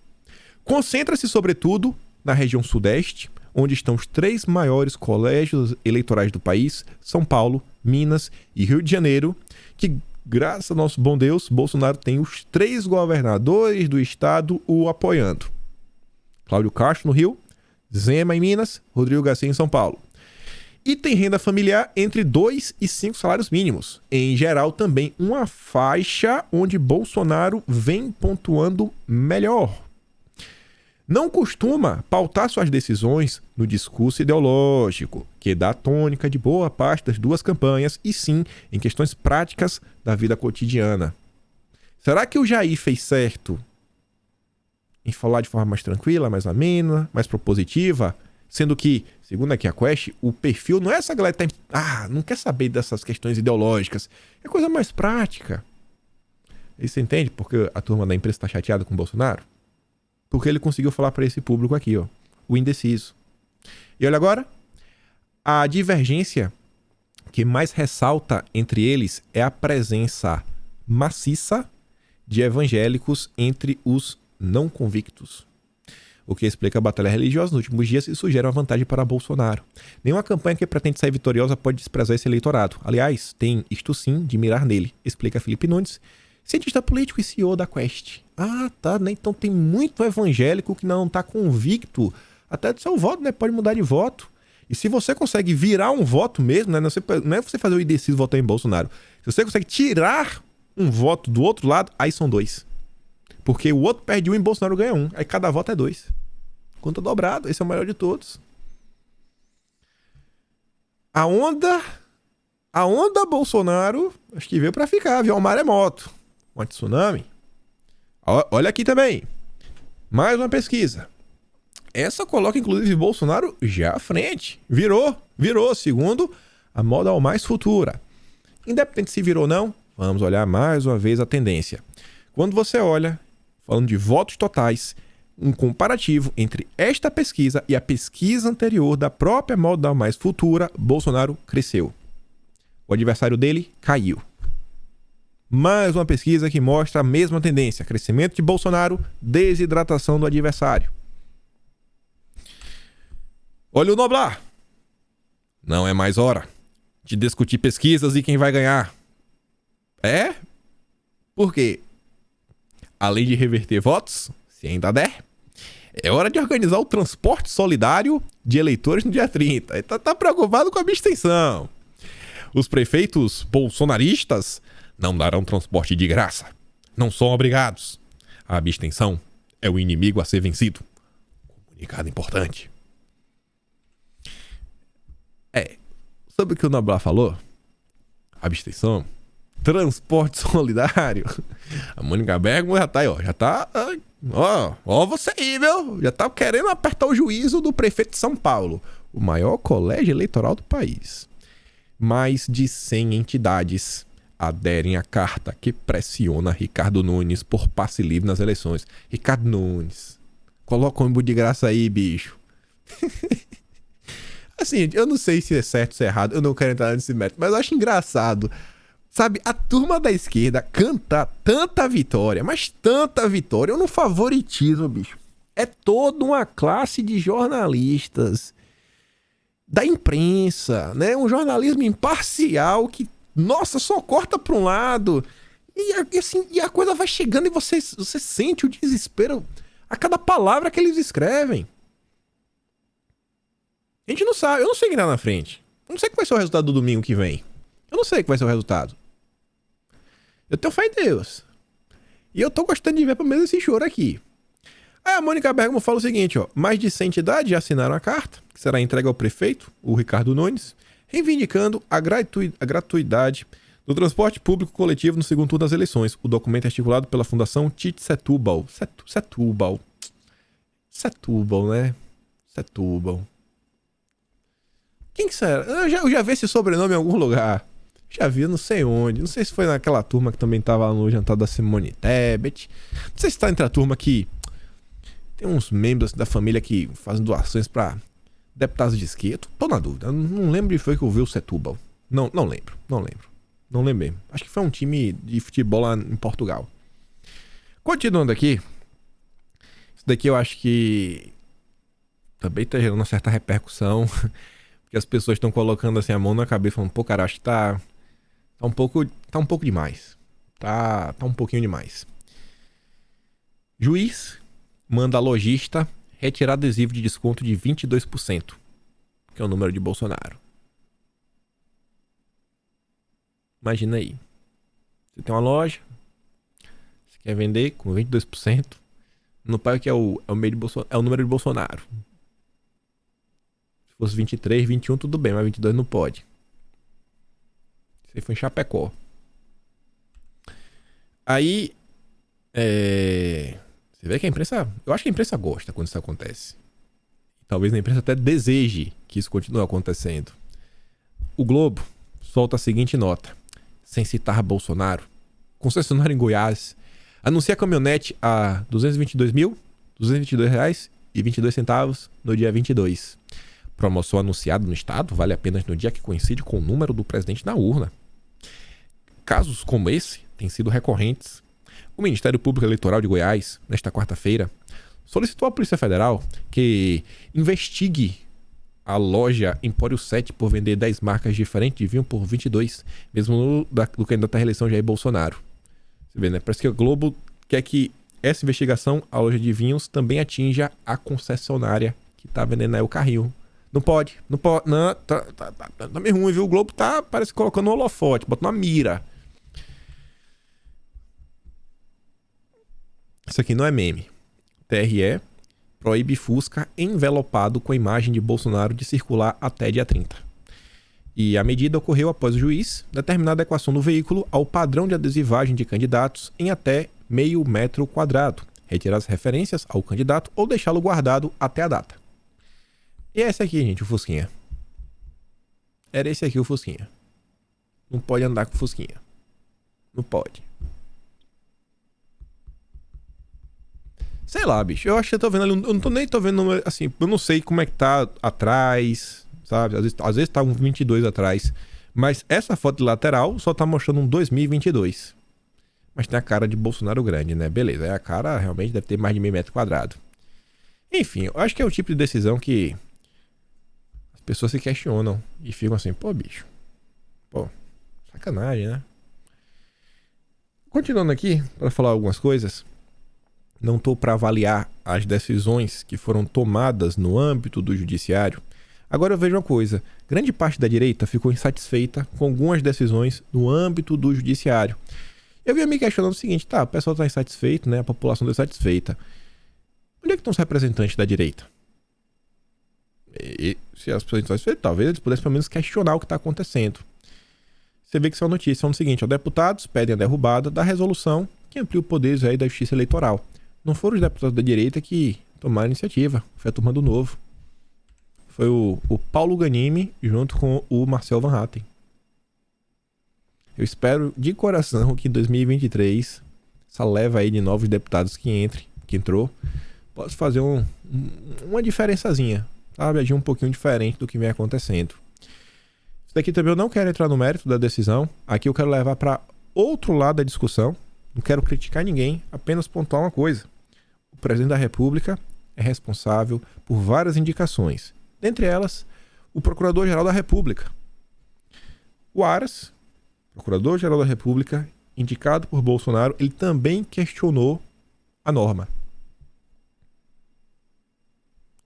Concentra-se, sobretudo, na região sudeste, onde estão os 3 maiores colégios eleitorais do país, São Paulo, Minas e Rio de Janeiro, que, graças ao nosso bom Deus, Bolsonaro tem os 3 governadores do estado o apoiando. Cláudio Castro no Rio, Zema em Minas, Rodrigo Garcia em São Paulo. E tem renda familiar entre 2 e 5 salários mínimos. Em geral, também uma faixa onde Bolsonaro vem pontuando melhor. Não costuma pautar suas decisões no discurso ideológico, que dá a tônica de boa parte das 2 campanhas, e sim em questões práticas da vida cotidiana. Será que o Jair fez certo em falar de forma mais tranquila, mais amena, mais propositiva? Sendo que, segundo aqui a Quest, o perfil não é essa galera que não quer saber dessas questões ideológicas. É coisa mais prática. E você entende porque a turma da imprensa está chateada com o Bolsonaro? Porque ele conseguiu falar para esse público aqui, ó, o indeciso. E olha agora, a divergência que mais ressalta entre eles é a presença maciça de evangélicos entre os não convictos. O que explica a batalha religiosa nos últimos dias e sugere uma vantagem para Bolsonaro. Nenhuma campanha que pretende sair vitoriosa pode desprezar esse eleitorado. Aliás, tem isto sim de mirar nele, explica Felipe Nunes, cientista político e CEO da Quest. Tá, né? Então tem muito evangélico que não tá convicto até do seu voto, né? Pode mudar de voto. E se você consegue virar um voto mesmo, né? Não é você fazer o indeciso votar em Bolsonaro. Se você consegue tirar um voto do outro lado, aí são 2. Porque o outro perde 1 e Bolsonaro ganha 1. Aí cada voto é 2. Conta dobrado. Esse é o maior de todos. A onda Bolsonaro, acho que veio pra ficar, viu? Um maremoto. Um tsunami. Olha aqui também. Mais uma pesquisa. Essa coloca, inclusive, Bolsonaro já à frente. Virou, segundo a Modal Mais Futura. Independente se virou ou não, vamos olhar mais uma vez a tendência. Quando você olha, falando de votos totais, um comparativo entre esta pesquisa e a pesquisa anterior da própria Modal Mais Futura, Bolsonaro cresceu. O adversário dele caiu. Mais uma pesquisa que mostra a mesma tendência. Crescimento de Bolsonaro, desidratação do adversário. Olha o Noblar. Não é mais hora de discutir pesquisas e quem vai ganhar. É? Por quê? Além de reverter votos, se ainda der, é hora de organizar o transporte solidário de eleitores no dia 30. Ele tá preocupado com a abstenção. Os prefeitos bolsonaristas não darão transporte de graça. Não são obrigados. A abstenção é o inimigo a ser vencido. Comunicado importante. Sabe o que o Noblar falou? Abstenção. Transporte solidário. A Mônica Bergman já tá aí, ó. Já tá... Ó você aí, viu? Já tá querendo apertar o juízo do prefeito de São Paulo. O maior colégio eleitoral do país. Mais de 100 entidades aderem à carta que pressiona Ricardo Nunes por passe livre nas eleições. Ricardo Nunes, coloca o ônibus de graça aí, bicho. Assim, eu não sei se é certo ou se é errado, eu não quero entrar nesse método, mas eu acho engraçado. Sabe, a turma da esquerda canta tanta vitória, mas tanta vitória, eu não favoritismo, bicho. É toda uma classe de jornalistas da imprensa, né? Um jornalismo imparcial que, nossa, só corta para um lado. E assim, e a coisa vai chegando e você sente o desespero a cada palavra que eles escrevem. A gente não sabe, eu não sei quem tá na frente. Eu não sei qual vai ser o resultado do domingo que vem. Eu não sei qual vai ser o resultado. Eu tenho fé em Deus. E eu tô gostando de ver pelo menos esse choro aqui. Aí a Mônica Bergamo fala o seguinte, ó. Mais de 100 entidades já assinaram a carta, que será entregue ao prefeito, o Ricardo Nunes, reivindicando a gratuidade do transporte público coletivo no segundo turno das eleições. O documento é articulado pela Fundação Tite Setúbal. Setúbal, né? Setúbal. Quem que será? Eu já vi esse sobrenome em algum lugar. Já vi, não sei onde. Não sei se foi naquela turma que também tava no jantar da Simone Tebet. Não sei se tá entre a turma que tem uns membros da família que fazem doações pra deputados de esquerda. Tô na dúvida. Eu não lembro de foi que eu vi o Setúbal. Não lembro. Não lembro mesmo. Acho que foi um time de futebol lá em Portugal. Continuando aqui. Isso daqui eu acho que também tá gerando uma certa repercussão. Porque as pessoas estão colocando assim a mão na cabeça falando, pô, cara, acho que tá um pouco demais. Tá um pouquinho demais. Juiz manda lojista retirar adesivo de desconto de 22%, que é o número de Bolsonaro. Imagina aí. Você tem uma loja, você quer vender com 22%, não paga que é o meio de Bolsonaro, é o número de Bolsonaro. Se fosse 23, 21 tudo bem, mas 22 não pode. Você foi em Chapecó. Aí você vê que a imprensa, eu acho que a imprensa gosta quando isso acontece. Talvez a imprensa até deseje que isso continue acontecendo. O Globo solta a seguinte nota, sem citar Bolsonaro. Concessionário em Goiás anuncia a caminhonete a R$ 222.222,22 no dia 22. Promoção anunciada no estado vale apenas no dia que coincide com o número do presidente na urna. Casos como esse têm sido recorrentes. O Ministério Público Eleitoral de Goiás, nesta quarta-feira, solicitou à Polícia Federal que investigue a loja Empório 7 por vender 10 marcas diferentes de vinho por 22, mesmo do candidato à reeleição Jair Bolsonaro. Você vê, né? Parece que o Globo quer que essa investigação, a loja de vinhos, também atinja a concessionária que tá vendendo aí o carrinho. Não pode, não, tá meio ruim, viu? O Globo parece colocando um holofote, botando uma mira. Isso aqui não é meme. TRE proíbe Fusca envelopado com a imagem de Bolsonaro de circular até dia 30. E a medida ocorreu após o juiz determinar a adequação do veículo ao padrão de adesivagem de candidatos em até meio metro quadrado, retirar as referências ao candidato ou deixá-lo guardado até a data. E é esse aqui, gente, o Fusquinha. Era esse aqui o Fusquinha. Não pode andar com o Fusquinha. Não pode. Sei lá, bicho. Eu acho que eu tô vendo ali. Eu nem tô vendo, assim, eu não sei como é que tá atrás, sabe? Às vezes tá um 22 atrás. Mas essa foto de lateral só tá mostrando um 2022. Mas tem a cara de Bolsonaro grande, né? Beleza. Aí a cara realmente deve ter mais de meio metro quadrado. Enfim, eu acho que é o tipo de decisão que as pessoas se questionam e ficam assim, pô, bicho. Pô, sacanagem, né? Continuando aqui, para falar algumas coisas. Não estou para avaliar as decisões que foram tomadas no âmbito do judiciário. Agora eu vejo uma coisa. Grande parte da direita ficou insatisfeita com algumas decisões no âmbito do judiciário. Eu vinha me questionando o seguinte, tá, o pessoal está insatisfeito, né? A população está insatisfeita. Onde é que estão os representantes da direita? E se as pessoas estão insatisfeitas, talvez eles pudessem pelo menos questionar o que está acontecendo. Você vê que isso é uma notícia, é o seguinte, os deputados pedem a derrubada da resolução que amplia o poder da Justiça Eleitoral. Não foram os deputados da direita que tomaram a iniciativa, foi a turma do Novo. Foi o Paulo Ganimi junto com o Marcel Van Hatten. Eu espero de coração que em 2023 essa leva aí de novos deputados que entrou, possa fazer uma diferençazinha, sabe? Agir um pouquinho diferente do que vem acontecendo. Isso daqui também eu não quero entrar no mérito da decisão. Aqui eu quero levar para outro lado da discussão. Não quero criticar ninguém, apenas pontuar uma coisa. O presidente da República é responsável por várias indicações. Dentre elas, o Procurador-Geral da República. O Aras, Procurador-Geral da República, indicado por Bolsonaro, ele também questionou a norma.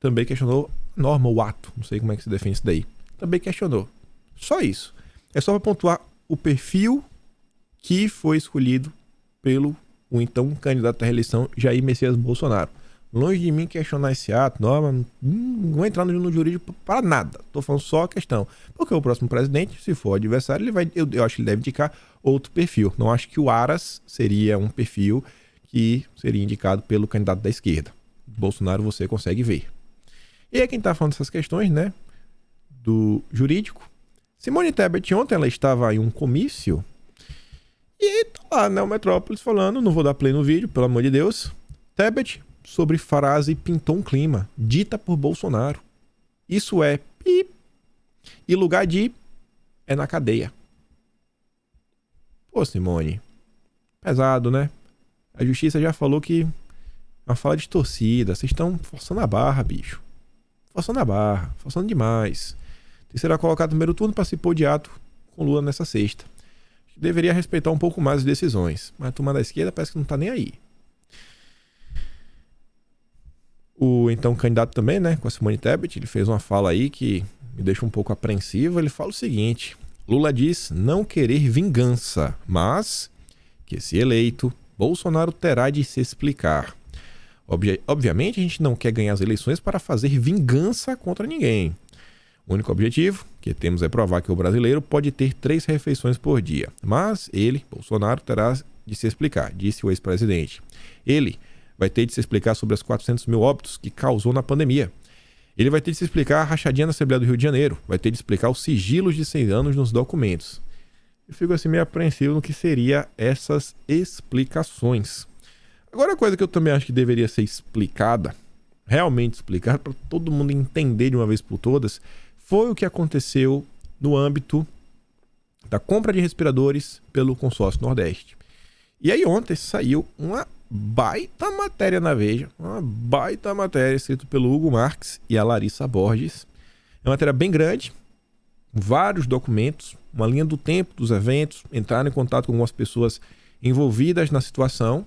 Também questionou a norma, o ato. Não sei como é que se define isso daí. Também questionou. Só isso. É só para pontuar o perfil que foi escolhido pelo o então candidato à reeleição Jair Messias Bolsonaro. Longe de mim questionar esse ato, não vou entrar no jurídico para nada. Estou falando só a questão. Porque o próximo presidente, se for adversário, eu acho que ele deve indicar outro perfil. Não acho que o Aras seria um perfil que seria indicado pelo candidato da esquerda. Bolsonaro você consegue ver. E aí quem está falando dessas questões, né, do jurídico, Simone Tebet ontem ela estava em um comício e tá lá, né, o Metrópolis falando, não vou dar play no vídeo, pelo amor de Deus, Tebet sobre frase pintou um clima, dita por Bolsonaro. Isso é pi. E lugar de é na cadeia. Pô, Simone, pesado, né? A justiça já falou que é uma fala distorcida. Vocês estão forçando a barra, bicho. Forçando a barra. Forçando demais. Será colocado no primeiro turno para se pôr de ato com Lula nessa sexta. Deveria respeitar um pouco mais as decisões. Mas a turma da esquerda parece que não tá nem aí. O então candidato também, né, com a Simone Tebet, ele fez uma fala aí que me deixa um pouco apreensivo. Ele fala o seguinte: Lula diz não querer vingança, mas que, se eleito, Bolsonaro terá de se explicar. Obviamente, a gente não quer ganhar as eleições para fazer vingança contra ninguém. O único objetivo que temos é provar que o brasileiro pode ter 3 refeições por dia. Mas ele, Bolsonaro, terá de se explicar, disse o ex-presidente. Ele vai ter de se explicar sobre as 400 mil óbitos que causou na pandemia. Ele vai ter de se explicar a rachadinha na Assembleia do Rio de Janeiro. Vai ter de explicar os sigilos de 100 anos nos documentos. Eu fico assim meio apreensivo no que seria essas explicações. Agora, a coisa que eu também acho que deveria ser explicada, realmente explicada, para todo mundo entender de uma vez por todas, foi o que aconteceu no âmbito da compra de respiradores pelo consórcio Nordeste. E aí ontem saiu uma baita matéria na Veja, uma baita matéria escrita pelo Hugo Marques e a Larissa Borges. É uma matéria bem grande, vários documentos, uma linha do tempo dos eventos, entraram em contato com algumas pessoas envolvidas na situação.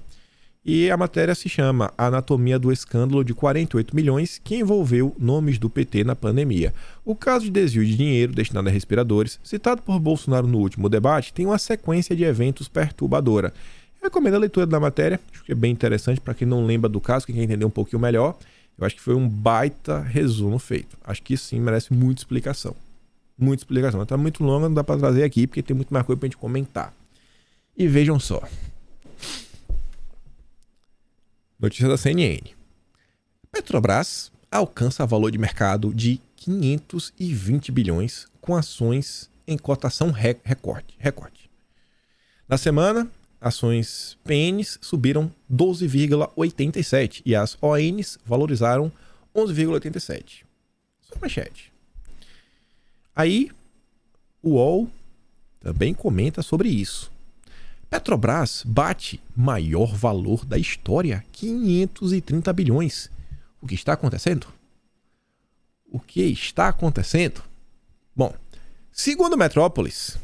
E a matéria se chama Anatomia do Escândalo de 48 milhões que envolveu nomes do PT na pandemia. O caso de desvio de dinheiro destinado a respiradores, citado por Bolsonaro no último debate, tem uma sequência de eventos perturbadora. Eu recomendo a leitura da matéria, acho que é bem interessante para quem não lembra do caso, quem quer entender um pouquinho melhor. Eu acho que foi um baita resumo feito. Acho que sim, merece muita explicação. Muita explicação. Está muito longa, não dá para trazer aqui, porque tem muito mais coisa para a gente comentar. E vejam só. Notícia da CNN. Petrobras alcança valor de mercado de 520 bilhões com ações em cotação recorde. Na semana, ações PNs subiram 12,87 e as ONs valorizaram 11,87. Só manchete. Aí, o UOL também comenta sobre isso. Petrobras bate maior valor da história, 530 bilhões. O que está acontecendo? O que está acontecendo? Bom, segundo Metrópolis,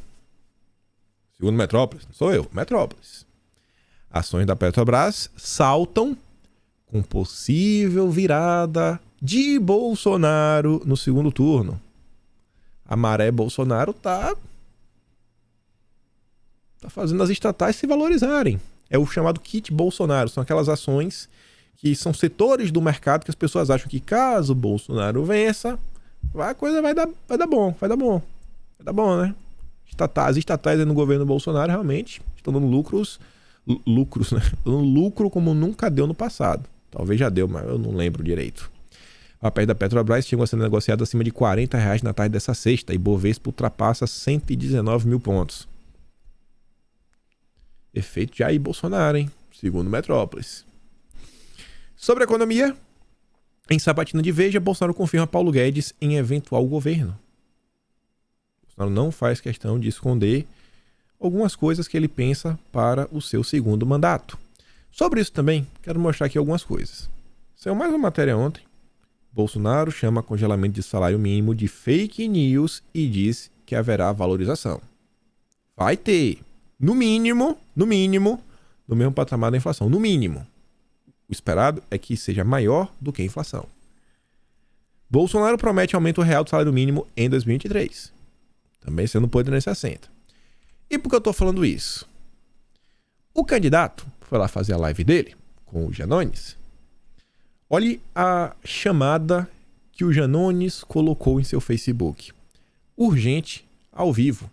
não sou eu, Metrópolis, ações da Petrobras saltam com possível virada de Bolsonaro no segundo turno. A maré Bolsonaro tá fazendo as estatais se valorizarem. É o chamado kit Bolsonaro. São aquelas ações que são setores do mercado que as pessoas acham que caso Bolsonaro vença, a coisa vai dar bom, né? As estatais no governo Bolsonaro realmente estão dando lucros, né? Dando lucro como nunca deu no passado. Talvez já deu, mas eu não lembro direito. A papéis da Petrobras chegou a ser negociado acima de R$40 na tarde dessa sexta e Bovespa ultrapassa 119 mil pontos. Efeito Jair Bolsonaro, hein? Segundo Metrópolis. Sobre a economia, em sabatina de Veja, Bolsonaro confirma Paulo Guedes em eventual governo. Bolsonaro não faz questão de esconder algumas coisas que ele pensa para o seu segundo mandato. Sobre isso também, quero mostrar aqui algumas coisas. Saiu mais uma matéria ontem. Bolsonaro chama congelamento de salário mínimo de fake news e diz que haverá valorização. Vai ter. No mínimo, no mesmo patamar da inflação. No mínimo. O esperado é que seja maior do que a inflação. Bolsonaro promete aumento real do salário mínimo em 2023. Também sendo poder nesse assento. E por que eu estou falando isso? O candidato foi lá fazer a live dele com o Janones. Olhe a chamada que o Janones colocou em seu Facebook. Urgente, ao vivo.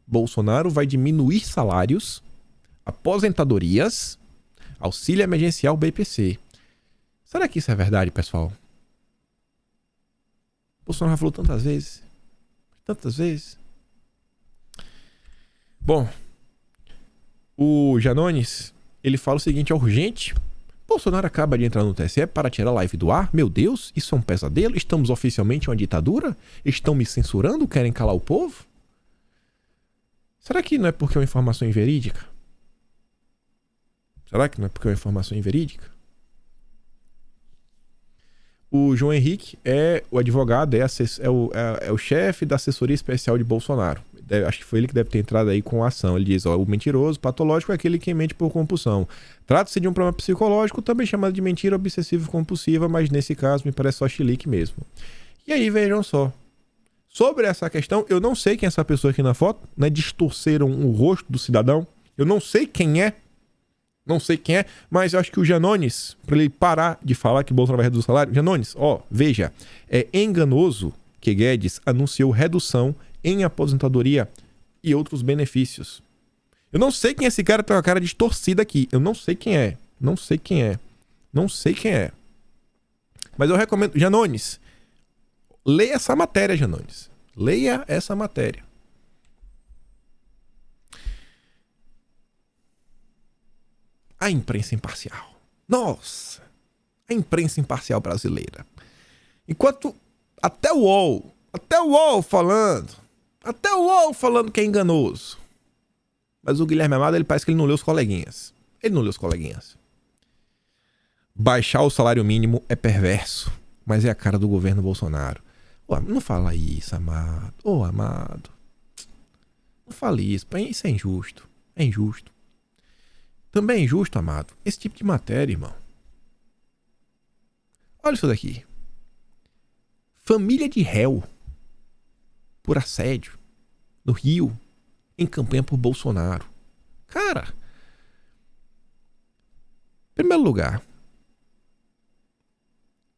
Bolsonaro vai diminuir salários, aposentadorias, auxílio emergencial BPC. Será que isso é verdade, pessoal? Bolsonaro já falou tantas vezes. Tantas vezes. Bom, o Janones, ele fala o seguinte, é urgente. Bolsonaro acaba de entrar no TSE para tirar a live do ar. Meu Deus, isso é um pesadelo? Estamos oficialmente em uma ditadura? Estão me censurando? Querem calar o povo? Será que não é porque é uma informação inverídica? Será que não é porque é uma informação inverídica? O João Henrique é o advogado, é o chefe da assessoria especial de Bolsonaro. Acho que foi ele que deve ter entrado aí com a ação. Ele diz, o mentiroso patológico é aquele que mente por compulsão. Trata-se de um problema psicológico, também chamado de mentira obsessivo-compulsiva, mas nesse caso me parece só chilique mesmo. E aí, vejam só. Sobre essa questão, eu não sei quem é essa pessoa aqui na foto, né? Distorceram o rosto do cidadão. Eu não sei quem é. Não sei quem é, mas eu acho que o Janones, para ele parar de falar que Bolsonaro vai reduzir o salário, Janones, veja, é enganoso que Guedes anunciou redução em aposentadoria e outros benefícios. Eu não sei quem é esse cara, tem uma cara distorcida aqui. Eu não sei quem é. Não sei quem é. Não sei quem é. Mas eu recomendo, Janones, leia essa matéria, Janones. Leia essa matéria. A imprensa imparcial. Nossa! A imprensa imparcial brasileira. Enquanto até o UOL falando que é enganoso. Mas o Guilherme Amado, ele parece que ele não leu os coleguinhas. Baixar o salário mínimo é perverso, mas é a cara do governo Bolsonaro. Não fala isso, Amado. Amado. Não fale isso. Isso é injusto. É injusto. Também é injusto, Amado, esse tipo de matéria, irmão. Olha isso daqui. Família de réu por assédio no Rio em campanha por Bolsonaro. Cara, em primeiro lugar,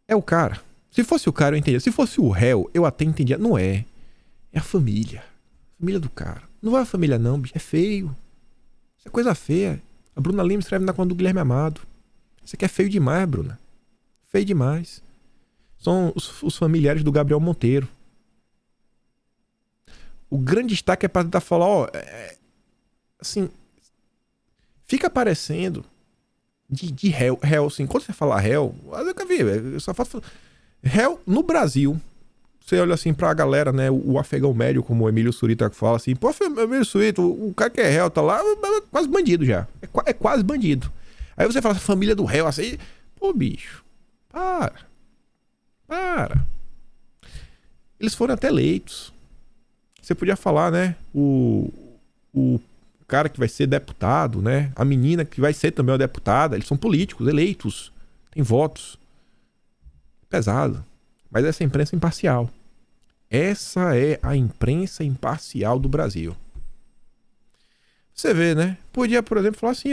é o cara. Se fosse o cara, eu entendia. Se fosse o réu, eu até entendia. Não é. É a família. A família do cara. Não vai a família não, bicho. É feio. Isso é coisa feia. A Bruna Lima escreve na conta do Guilherme Amado. Isso aqui é feio demais, Bruna. Feio demais. São os familiares do Gabriel Monteiro. O grande destaque é para tentar falar, assim, fica parecendo de réu, assim, quando você fala réu, eu nunca vi, eu só faço réu no Brasil. Você olha assim pra galera, né, o afegão médio, como o Emílio Surita fala assim, pô, Emílio Surita, o cara que é réu tá lá, é quase bandido já, é quase bandido. Aí você fala, família do réu, assim, pô, bicho, para. Eles foram até eleitos. Você podia falar, né, o cara que vai ser deputado, né, a menina que vai ser também uma deputada, eles são políticos, eleitos, têm votos. Pesado. Mas essa é a imprensa imparcial. Essa é a imprensa imparcial do Brasil. Você vê, né? Podia, por exemplo, falar assim,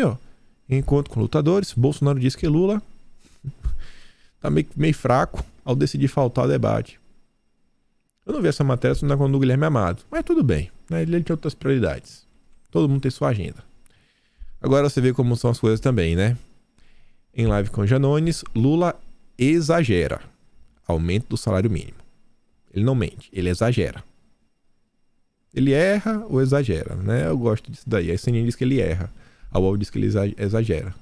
em encontro com lutadores, Bolsonaro disse que Lula tá meio fraco ao decidir faltar ao debate. Eu não vi essa matéria na conta do Guilherme Amado. Mas tudo bem, né? Ele tem outras prioridades. Todo mundo tem sua agenda. Agora você vê como são as coisas também, né? Em live com Janones, Lula exagera. Aumento do salário mínimo. Ele não mente, ele exagera. Ele erra ou exagera, né? Eu gosto disso daí. A CNN diz que ele erra. A UOL diz que ele exagera.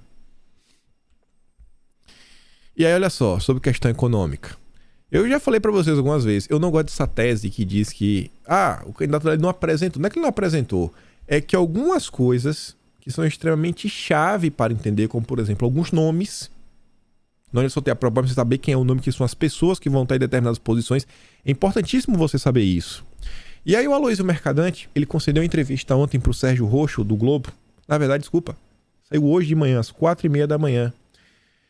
E aí, olha só, sobre questão econômica. Eu já falei pra vocês algumas vezes, eu não gosto dessa tese que diz que o candidato não apresentou. Não é que ele não apresentou, é que algumas coisas que são extremamente chave para entender, como por exemplo, alguns nomes. Não é só ter a prova para você saber quem é o nome, que são as pessoas que vão estar em determinadas posições. É importantíssimo você saber isso. E aí o Aloysio Mercadante, ele concedeu uma entrevista ontem pro Sérgio Roxo, do Globo. Na verdade, desculpa, saiu hoje de manhã, às 4h30 da manhã.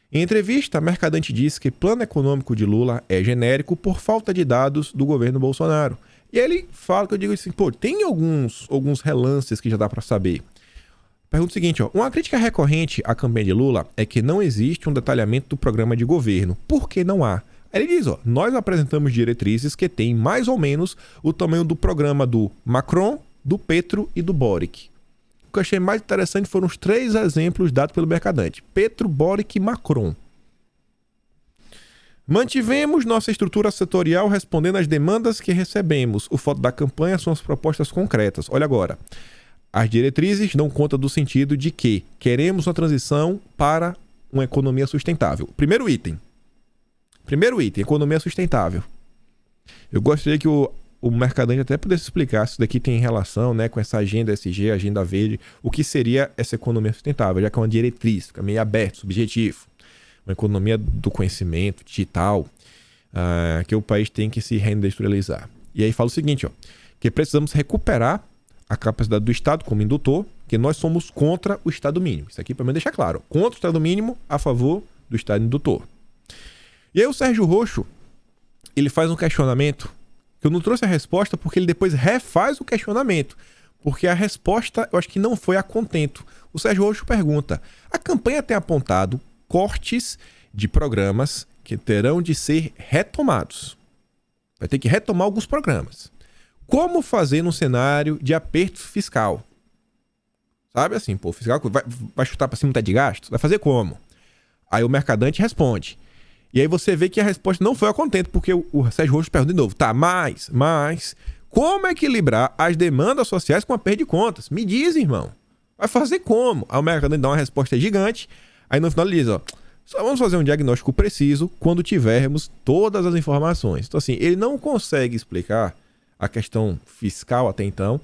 Em entrevista, Mercadante disse que plano econômico de Lula é genérico por falta de dados do governo Bolsonaro. E aí ele fala, que eu digo assim, tem alguns relances que já dá para saber. Pergunta o seguinte, ó. Uma crítica recorrente à campanha de Lula é que não existe um detalhamento do programa de governo. Por que não há? Aí ele diz, ó, nós apresentamos diretrizes que têm mais ou menos o tamanho do programa do Macron, do Petro e do Boric. O que eu achei mais interessante foram os 3 exemplos dados pelo Mercadante. Petro, Boric e Macron. Mantivemos nossa estrutura setorial respondendo às demandas que recebemos. O foco da campanha são as propostas concretas. Olha agora. As diretrizes dão conta do sentido de que queremos uma transição para uma economia sustentável. Primeiro item, economia sustentável. Eu gostaria que o Mercadante até pudesse explicar se isso daqui tem relação, né, com essa agenda SG, agenda verde, o que seria essa economia sustentável, já que é uma diretriz, fica meio aberto, subjetivo. Uma economia do conhecimento, digital, que o país tem que se reindustrializar. E aí fala o seguinte, ó, que precisamos recuperar a capacidade do Estado como indutor, que nós somos contra o Estado mínimo. Isso aqui para mim deixar claro. Contra o Estado mínimo, a favor do Estado indutor. E aí o Sérgio Roxo, ele faz um questionamento, que eu não trouxe a resposta porque ele depois refaz o questionamento. Porque a resposta, eu acho que não foi a contento. O Sérgio Roxo pergunta, a campanha tem apontado cortes de programas que terão de ser retomados. Vai ter que retomar alguns programas. Como fazer num cenário de aperto fiscal? Sabe assim, pô, o fiscal vai chutar para cima até de gasto? Vai fazer como? Aí o Mercadante responde. E aí você vê que a resposta não foi a contento, porque o Sérgio Roxo pergunta de novo. Tá, mas, como equilibrar as demandas sociais com a perda de contas? Me diz, irmão. Vai fazer como? Aí o Mercadante dá uma resposta gigante. Aí no final ele diz, ó, só vamos fazer um diagnóstico preciso quando tivermos todas as informações. Então assim, ele não consegue explicar a questão fiscal até então,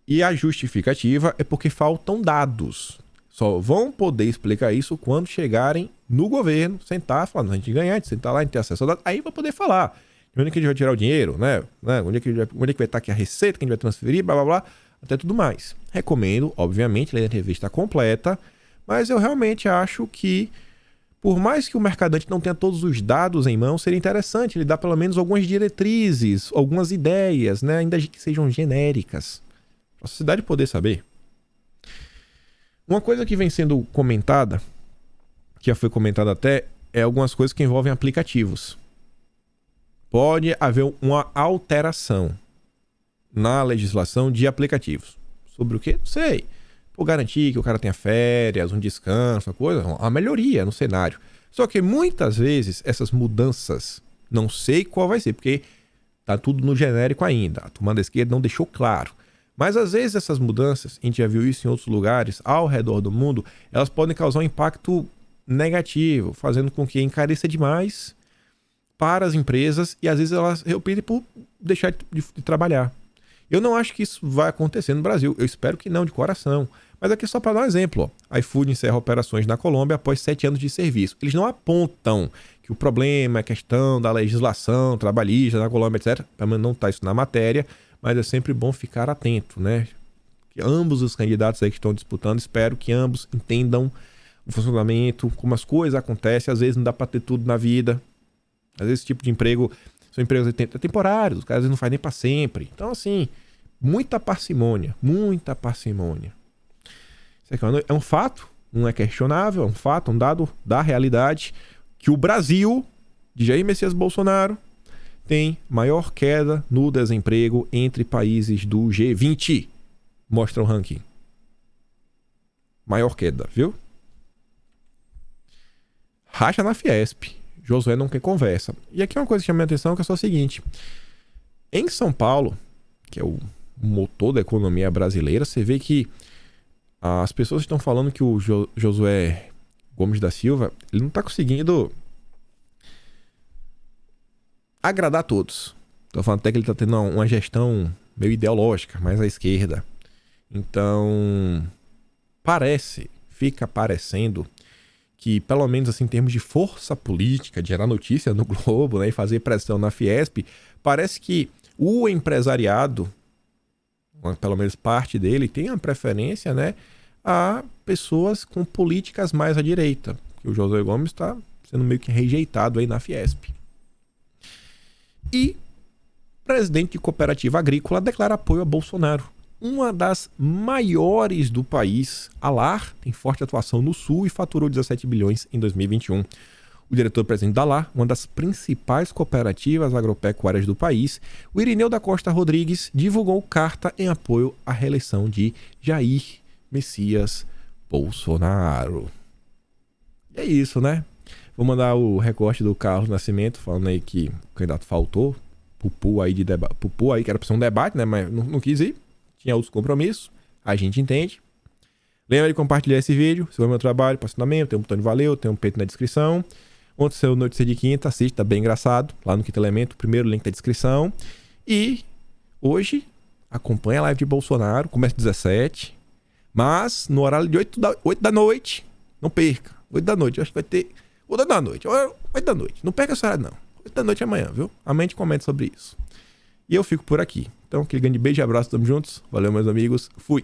e a justificativa é porque faltam dados. Só vão poder explicar isso quando chegarem no governo, sentar, falar, a gente ganhar, a gente sentar lá, a gente ter acesso a dados, aí vai poder falar. Onde é que a gente vai tirar o dinheiro, né? Onde é que vai estar aqui a receita, que a gente vai transferir, blá blá blá, até tudo mais. Recomendo, obviamente, ler a revista completa, mas eu realmente acho que, por mais que o Mercadante não tenha todos os dados em mão, seria interessante ele dar pelo menos algumas diretrizes, algumas ideias, né? Ainda que sejam genéricas, para a sociedade poder saber. Uma coisa que vem sendo comentada, que já foi comentada até, é algumas coisas que envolvem aplicativos. Pode haver uma alteração na legislação de aplicativos. Sobre o quê? Não sei. Por garantir que o cara tenha férias, um descanso, uma coisa, uma melhoria no cenário. Só que muitas vezes essas mudanças, não sei qual vai ser, porque tá tudo no genérico ainda. A turma da esquerda não deixou claro. Mas às vezes essas mudanças, a gente já viu isso em outros lugares, ao redor do mundo, elas podem causar um impacto negativo, fazendo com que encareça demais para as empresas e às vezes elas optem por deixar de trabalhar. Eu não acho que isso vai acontecer no Brasil. Eu espero que não, de coração. Mas aqui só para dar um exemplo. Ó. A iFood encerra operações na Colômbia após 7 anos de serviço. Eles não apontam que o problema é a questão da legislação trabalhista na Colômbia, etc. Para mim não está isso na matéria, mas é sempre bom ficar atento, né? Que ambos os candidatos aí que estão disputando, espero que ambos entendam o funcionamento, como as coisas acontecem. Às vezes não dá para ter tudo na vida. Às vezes esse tipo de emprego são empregos temporários, os caras não fazem nem para sempre. Então, assim, muita parcimônia, muita parcimônia. Isso aqui é um fato, não é questionável, é um fato, um dado da realidade, que o Brasil, de Jair Messias Bolsonaro, tem maior queda no desemprego entre países do G20. Mostra o ranking. Maior queda, viu? Racha na Fiesp. Josué não quer conversa. E aqui uma coisa que chama a atenção que é só o seguinte. Em São Paulo, que é o motor da economia brasileira, você vê que as pessoas estão falando que o Josué Gomes da Silva, ele não está conseguindo agradar a todos. Estou falando até que ele está tendo uma gestão meio ideológica, mais à esquerda. Então, fica parecendo que, pelo menos assim, em termos de força política, de gerar notícia no Globo, né, e fazer pressão na Fiesp, parece que o empresariado, pelo menos parte dele, tem uma preferência, né, a pessoas com políticas mais à direita. O Josué Gomes está sendo meio que rejeitado aí na Fiesp. E o presidente de cooperativa agrícola declara apoio a Bolsonaro. uma das maiores do país. A LAR tem forte atuação no Sul e faturou 17 bilhões em 2021. O diretor-presidente da LAR, uma das principais cooperativas agropecuárias do país, o Irineu da Costa Rodrigues, divulgou carta em apoio à reeleição de Jair Messias Bolsonaro. E é isso, né? Vou mandar o recorte do Carlos Nascimento, falando aí que o candidato faltou. Pupu aí, que era pra ser um debate, né? Mas não quis ir. Tinha outros compromissos. A gente entende. Lembra de compartilhar esse vídeo. Se for meu trabalho, posicionamento, tem um botão de valeu, tem um peito na descrição. Ontem saiu Notícia de Quinta, assiste, tá bem engraçado. Lá no Quinto Elemento, o primeiro link da descrição. E hoje, acompanha a live de Bolsonaro, começa às 17. Mas no horário de 8 da noite, não perca. 8 da noite, eu acho que vai ter... 8 da noite, 8 da noite. Não perca essa hora não. 8 da noite é amanhã, viu? Amanhã a gente comenta sobre isso. E eu fico por aqui. Então, aquele grande beijo e abraço, tamo juntos. Valeu, meus amigos. Fui.